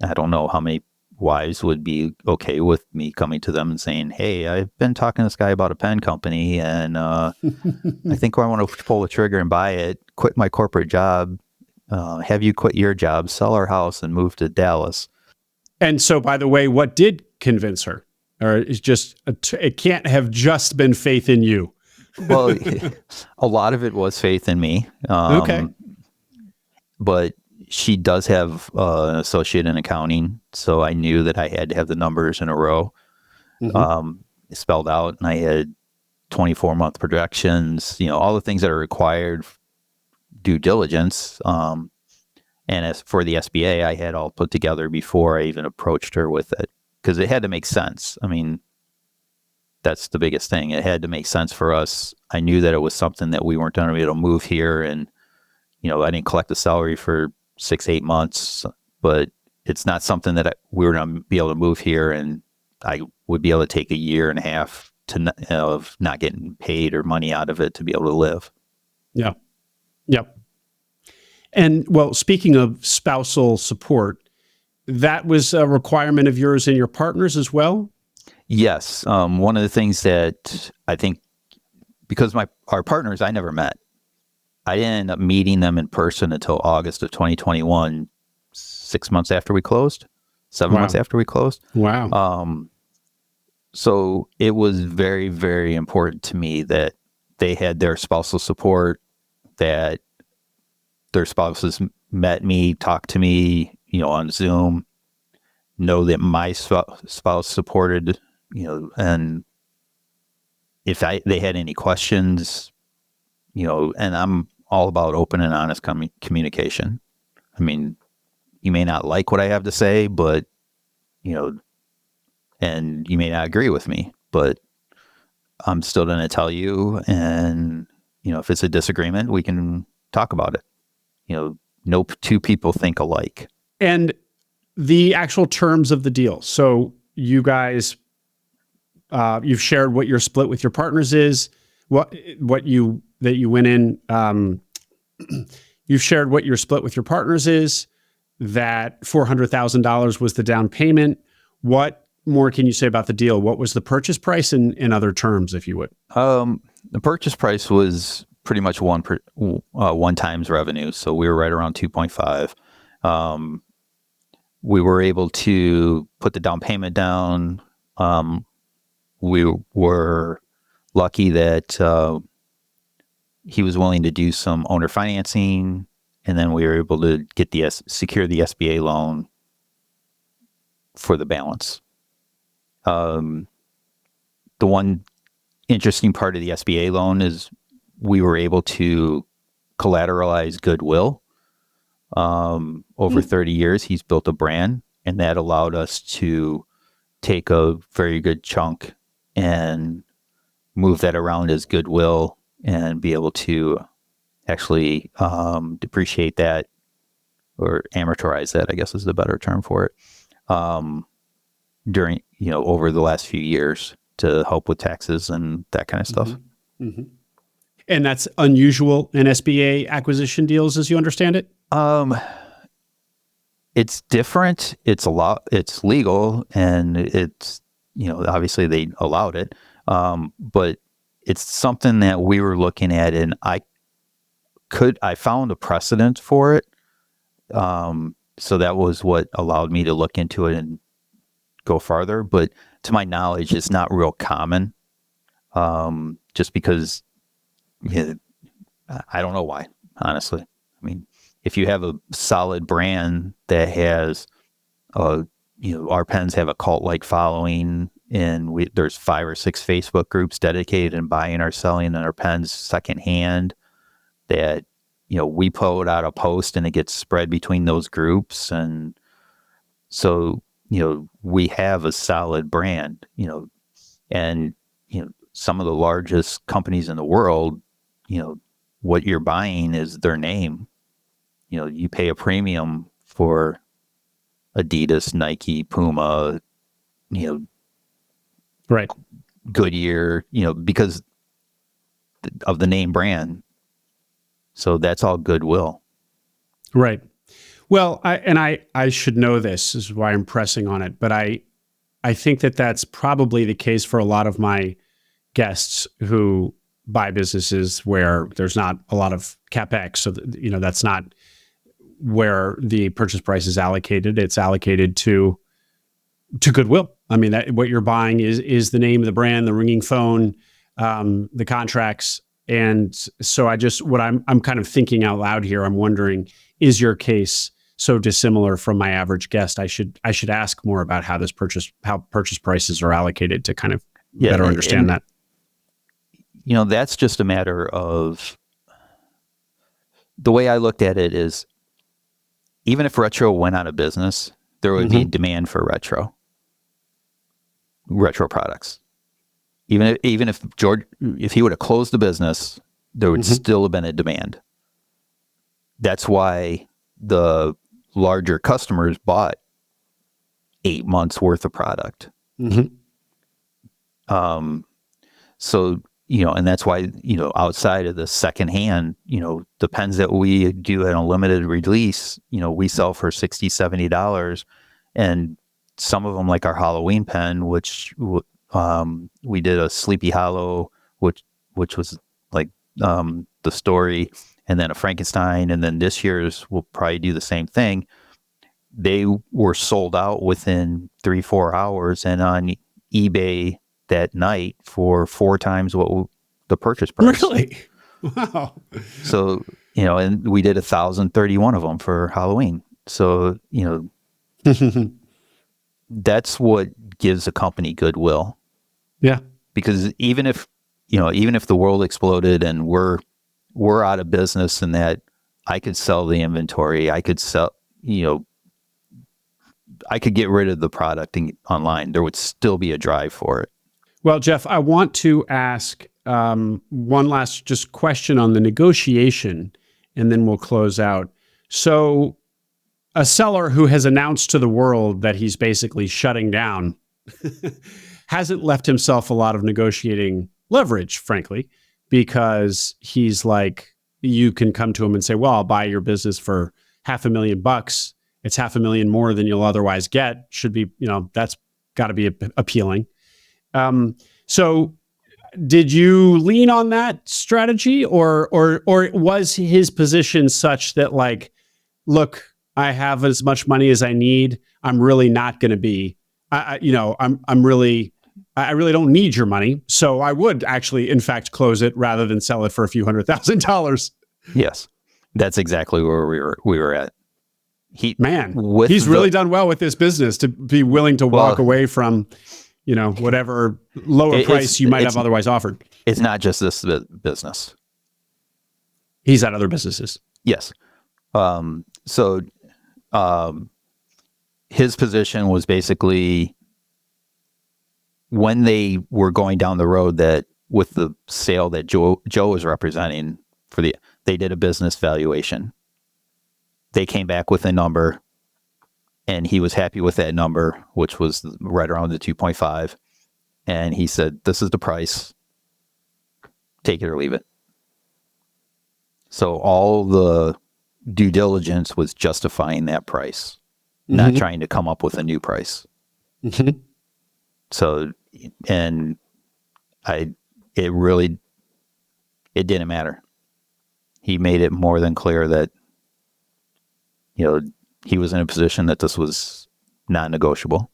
I don't know how many wives would be okay with me coming to them and saying, hey, I've been talking to this guy about a pen company, and I think I want to pull the trigger and buy it, quit my corporate job, have you quit your job, sell our house, and move to Dallas. And so, by the way, what did convince her? Or it's just, it can't have just been faith in you. Well, a lot of it was faith in me. Okay. But she does have an associate in accounting, so I knew that I had to have the numbers in a row spelled out, and I had 24-month projections, all the things that are required due diligence. And as for the SBA, I had all put together before I even approached her with it, because it had to make sense. I mean, that's the biggest thing. It had to make sense for us. I knew that it was something that we weren't going to be able to move here, and I didn't collect the salary for 6-8 months, but it's not something that we were going to be able to move here, and I would be able to take 1.5 years of not getting paid or money out of it to be able to live. Yeah. Yep. And well, speaking of spousal support, that was a requirement of yours and your partners as well? Yes. One of the things that I think, because our partners I never met, I didn't end up meeting them in person until August of 2021, 6 months after we closed, 7 months after we closed. Wow. So it was very, very important to me that they had their spousal support, that their spouses met me, talked to me, on Zoom, know that my spouse supported, and if they had any questions, and I'm all about open and honest communication. I mean, you may not like what I have to say, but, and you may not agree with me, but I'm still going to tell you. And, if it's a disagreement, we can talk about it. No two people think alike. And the actual terms of the deal. So you guys, you've shared what your split with your partners is, that you went in. You've shared what your split with your partners is, that $400,000 was the down payment. What more can you say about the deal? What was the purchase price in other terms, if you would? The purchase price was pretty much one times revenue. So we were right around 2.5. We were able to put the down payment down. We were lucky that he was willing to do some owner financing, and then we were able to get secure the SBA loan for the balance. The one interesting part of the SBA loan is we were able to collateralize goodwill. Over 30 years, he's built a brand, and that allowed us to take a very good chunk and move that around as goodwill and be able to actually depreciate that, or amortize that, I guess is the better term for it, during, over the last few years to help with taxes and that kind of stuff. Mm-hmm. Mm-hmm. And that's unusual in SBA acquisition deals, as you understand it? It's different. It's legal, and it's, obviously they allowed it. But it's something that we were looking at, and I found a precedent for it. So that was what allowed me to look into it and go farther. But to my knowledge, it's not real common. Just because, I don't know why, honestly. I mean, if you have a solid brand that has, our pens have a cult-like following, and there's 5 or 6 Facebook groups dedicated in buying or selling our pens secondhand, that, we put out a post and it gets spread between those groups. And so, we have a solid brand, and, some of the largest companies in the world, what you're buying is their name. You pay a premium for Adidas, Nike, Puma, right, Goodyear, because of the name brand. So that's all goodwill. Right. Well, I should know this is why I'm pressing on it, but I think that that's probably the case for a lot of my guests who buy businesses where there's not a lot of CapEx. So, that's not where the purchase price is allocated. It's allocated to goodwill. I mean, what you're buying is the name of the brand, the ringing phone, the contracts. And so I'm kind of thinking out loud here. I'm wondering, is your case so dissimilar from my average guest? I should ask more about how purchase prices are allocated to kind of better understand that. That's just a matter of, the way I looked at it is, even if retro went out of business, there would be demand for retro products. Even if if he would have closed the business, there would still have been a demand. That's why the larger customers bought 8 months worth of product. So, and that's why, outside of the secondhand, the pens that we do at a limited release, we sell for $60, $70. And some of them, like our Halloween pen, which we did a Sleepy Hollow, which was like the story, and then a Frankenstein, and then this year's we'll probably do the same thing. They were sold out within 3-4 hours, and on eBay that night for 4 times what the purchase price. Really? Wow. So, and we did 1,031 of them for Halloween. So, that's what gives a company goodwill. Yeah. Because even if the world exploded and we're we're out of business and that I could sell the inventory. I could sell, I could get rid of the product online. There would still be a drive for it. Well, Jeff, I want to ask one last just question on the negotiation, and then we'll close out. So a seller who has announced to the world that he's basically shutting down hasn't left himself a lot of negotiating leverage, frankly, because he's like, you can come to him and say, well, I'll buy your business for $500,000. It's $500,000 more than you'll otherwise get. Should be, that's got to be appealing. So did you lean on that strategy or was his position such that like, look, I have as much money as I need. I'm really not going to be, I really don't need your money. So I would actually, in fact, close it rather than sell it for a few $100,000. Yes, that's exactly where we were at. He's really done well with this business to be willing to walk away from, whatever lower price you might have otherwise offered. It's not just this business. He's at other businesses. Yes. So his position was basically when they were going down the road that with the sale that Joe was representing they did a business valuation. They came back with a number and he was happy with that number, which was right around the 2.5. And he said, this is the price. Take it or leave it. So all the due diligence was justifying that price, not trying to come up with a new price. Mm-hmm. So, and it didn't matter. He made it more than clear that, he was in a position that this was not negotiable.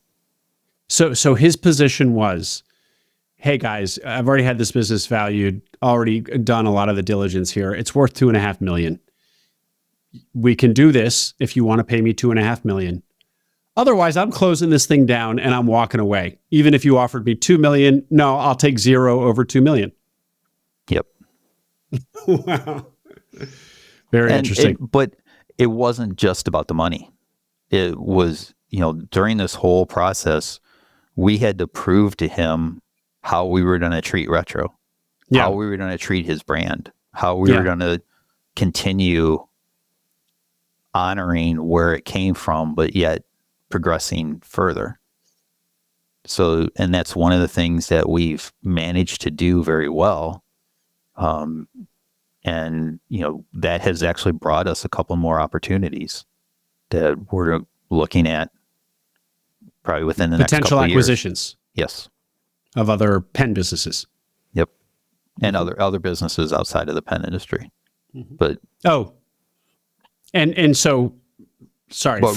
So his position was, hey guys, I've already had this business valued, already done a lot of the diligence here. It's worth $2.5 million. We can do this if you want to pay me $2.5 million. Otherwise, I'm closing this thing down and I'm walking away. Even if you offered me $2 million, no, I'll take 0 over $2 million. Yep. Wow. Very interesting. But it wasn't just about the money. It was, during this whole process, we had to prove to him how we were going to treat Retro, how we were going to treat his brand, how we were going to continue honoring where it came from, but yet progressing further. So, and that's one of the things that we've managed to do very well. And, that has actually brought us a couple more opportunities that we're looking at probably within the next couple of years. Potential acquisitions. Yes. Of other pen businesses. Yep. And other businesses outside of the pen industry. Mm-hmm. But and so final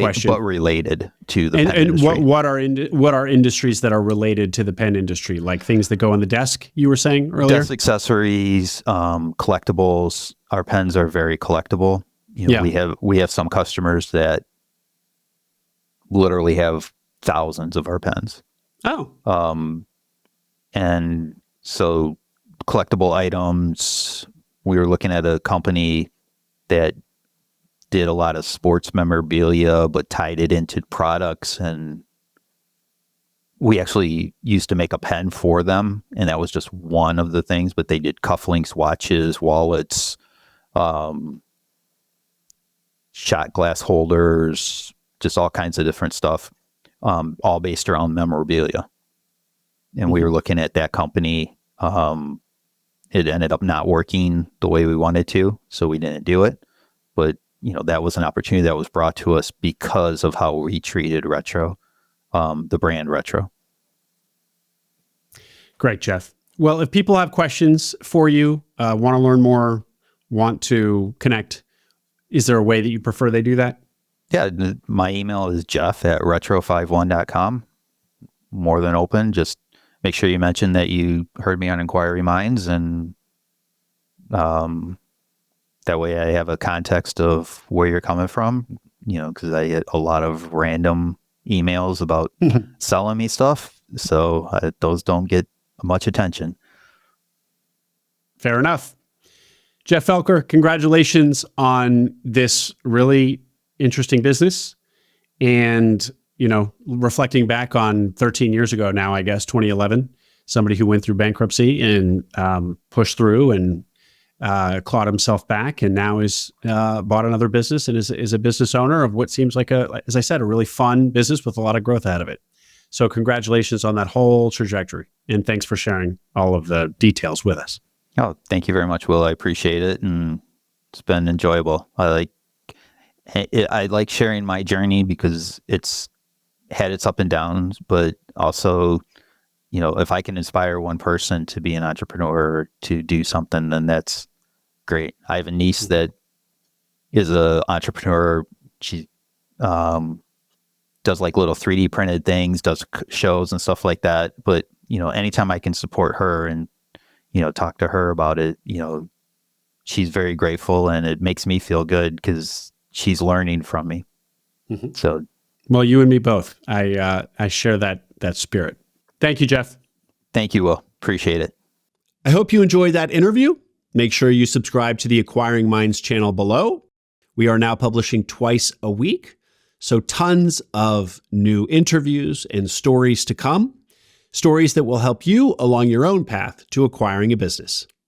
question. But related to the pen industry. And what are industries that are related to the pen industry? Like things that go on the desk, you were saying earlier? Desk accessories, collectibles. Our pens are very collectible. We have some customers that literally have thousands of our pens. Oh. And so collectible items, we were looking at a company that did a lot of sports memorabilia, but tied it into products. And we actually used to make a pen for them. And that was just one of the things, but they did cufflinks, watches, wallets, shot glass holders, just all kinds of different stuff, all based around memorabilia. And we were looking at that company. It ended up not working the way we wanted to, so we didn't do it. But that was an opportunity that was brought to us because of how we treated Retro, the brand Retro. Great, Jeff. Well, if people have questions for you, want to learn more, want to connect, is there a way that you prefer they do that? Yeah, my email is jeff@retro51.com. More than open. Just make sure you mention that you heard me on Inquiry Minds, and that way I have a context of where you're coming from, because I get a lot of random emails about selling me stuff. So those don't get much attention. Fair enough. Jeff Velker, congratulations on this really interesting business. And, reflecting back on 13 years ago now, I guess, 2011, somebody who went through bankruptcy and pushed through and clawed himself back, and now is bought another business and is a business owner of what seems like, as I said, a really fun business with a lot of growth out of it. So congratulations on that whole trajectory. And thanks for sharing all of the details with us. Oh, thank you very much, Will. I appreciate it. And it's been enjoyable. I like sharing my journey because it's had its up and downs, but also, if I can inspire one person to be an entrepreneur or to do something, then that's great. I have a niece that is an entrepreneur. She does like little 3D printed things, does shows and stuff like that. But, anytime I can support her and, talk to her about it, she's very grateful, and it makes me feel good because she's learning from me. Mm-hmm. So, well, you and me both. I share that spirit. Thank you, Jeff. Thank you, Will. Appreciate it. I hope you enjoyed that interview. Make sure you subscribe to the Acquiring Minds channel below. We are now publishing twice a week, so tons of new interviews and stories to come. Stories that will help you along your own path to acquiring a business.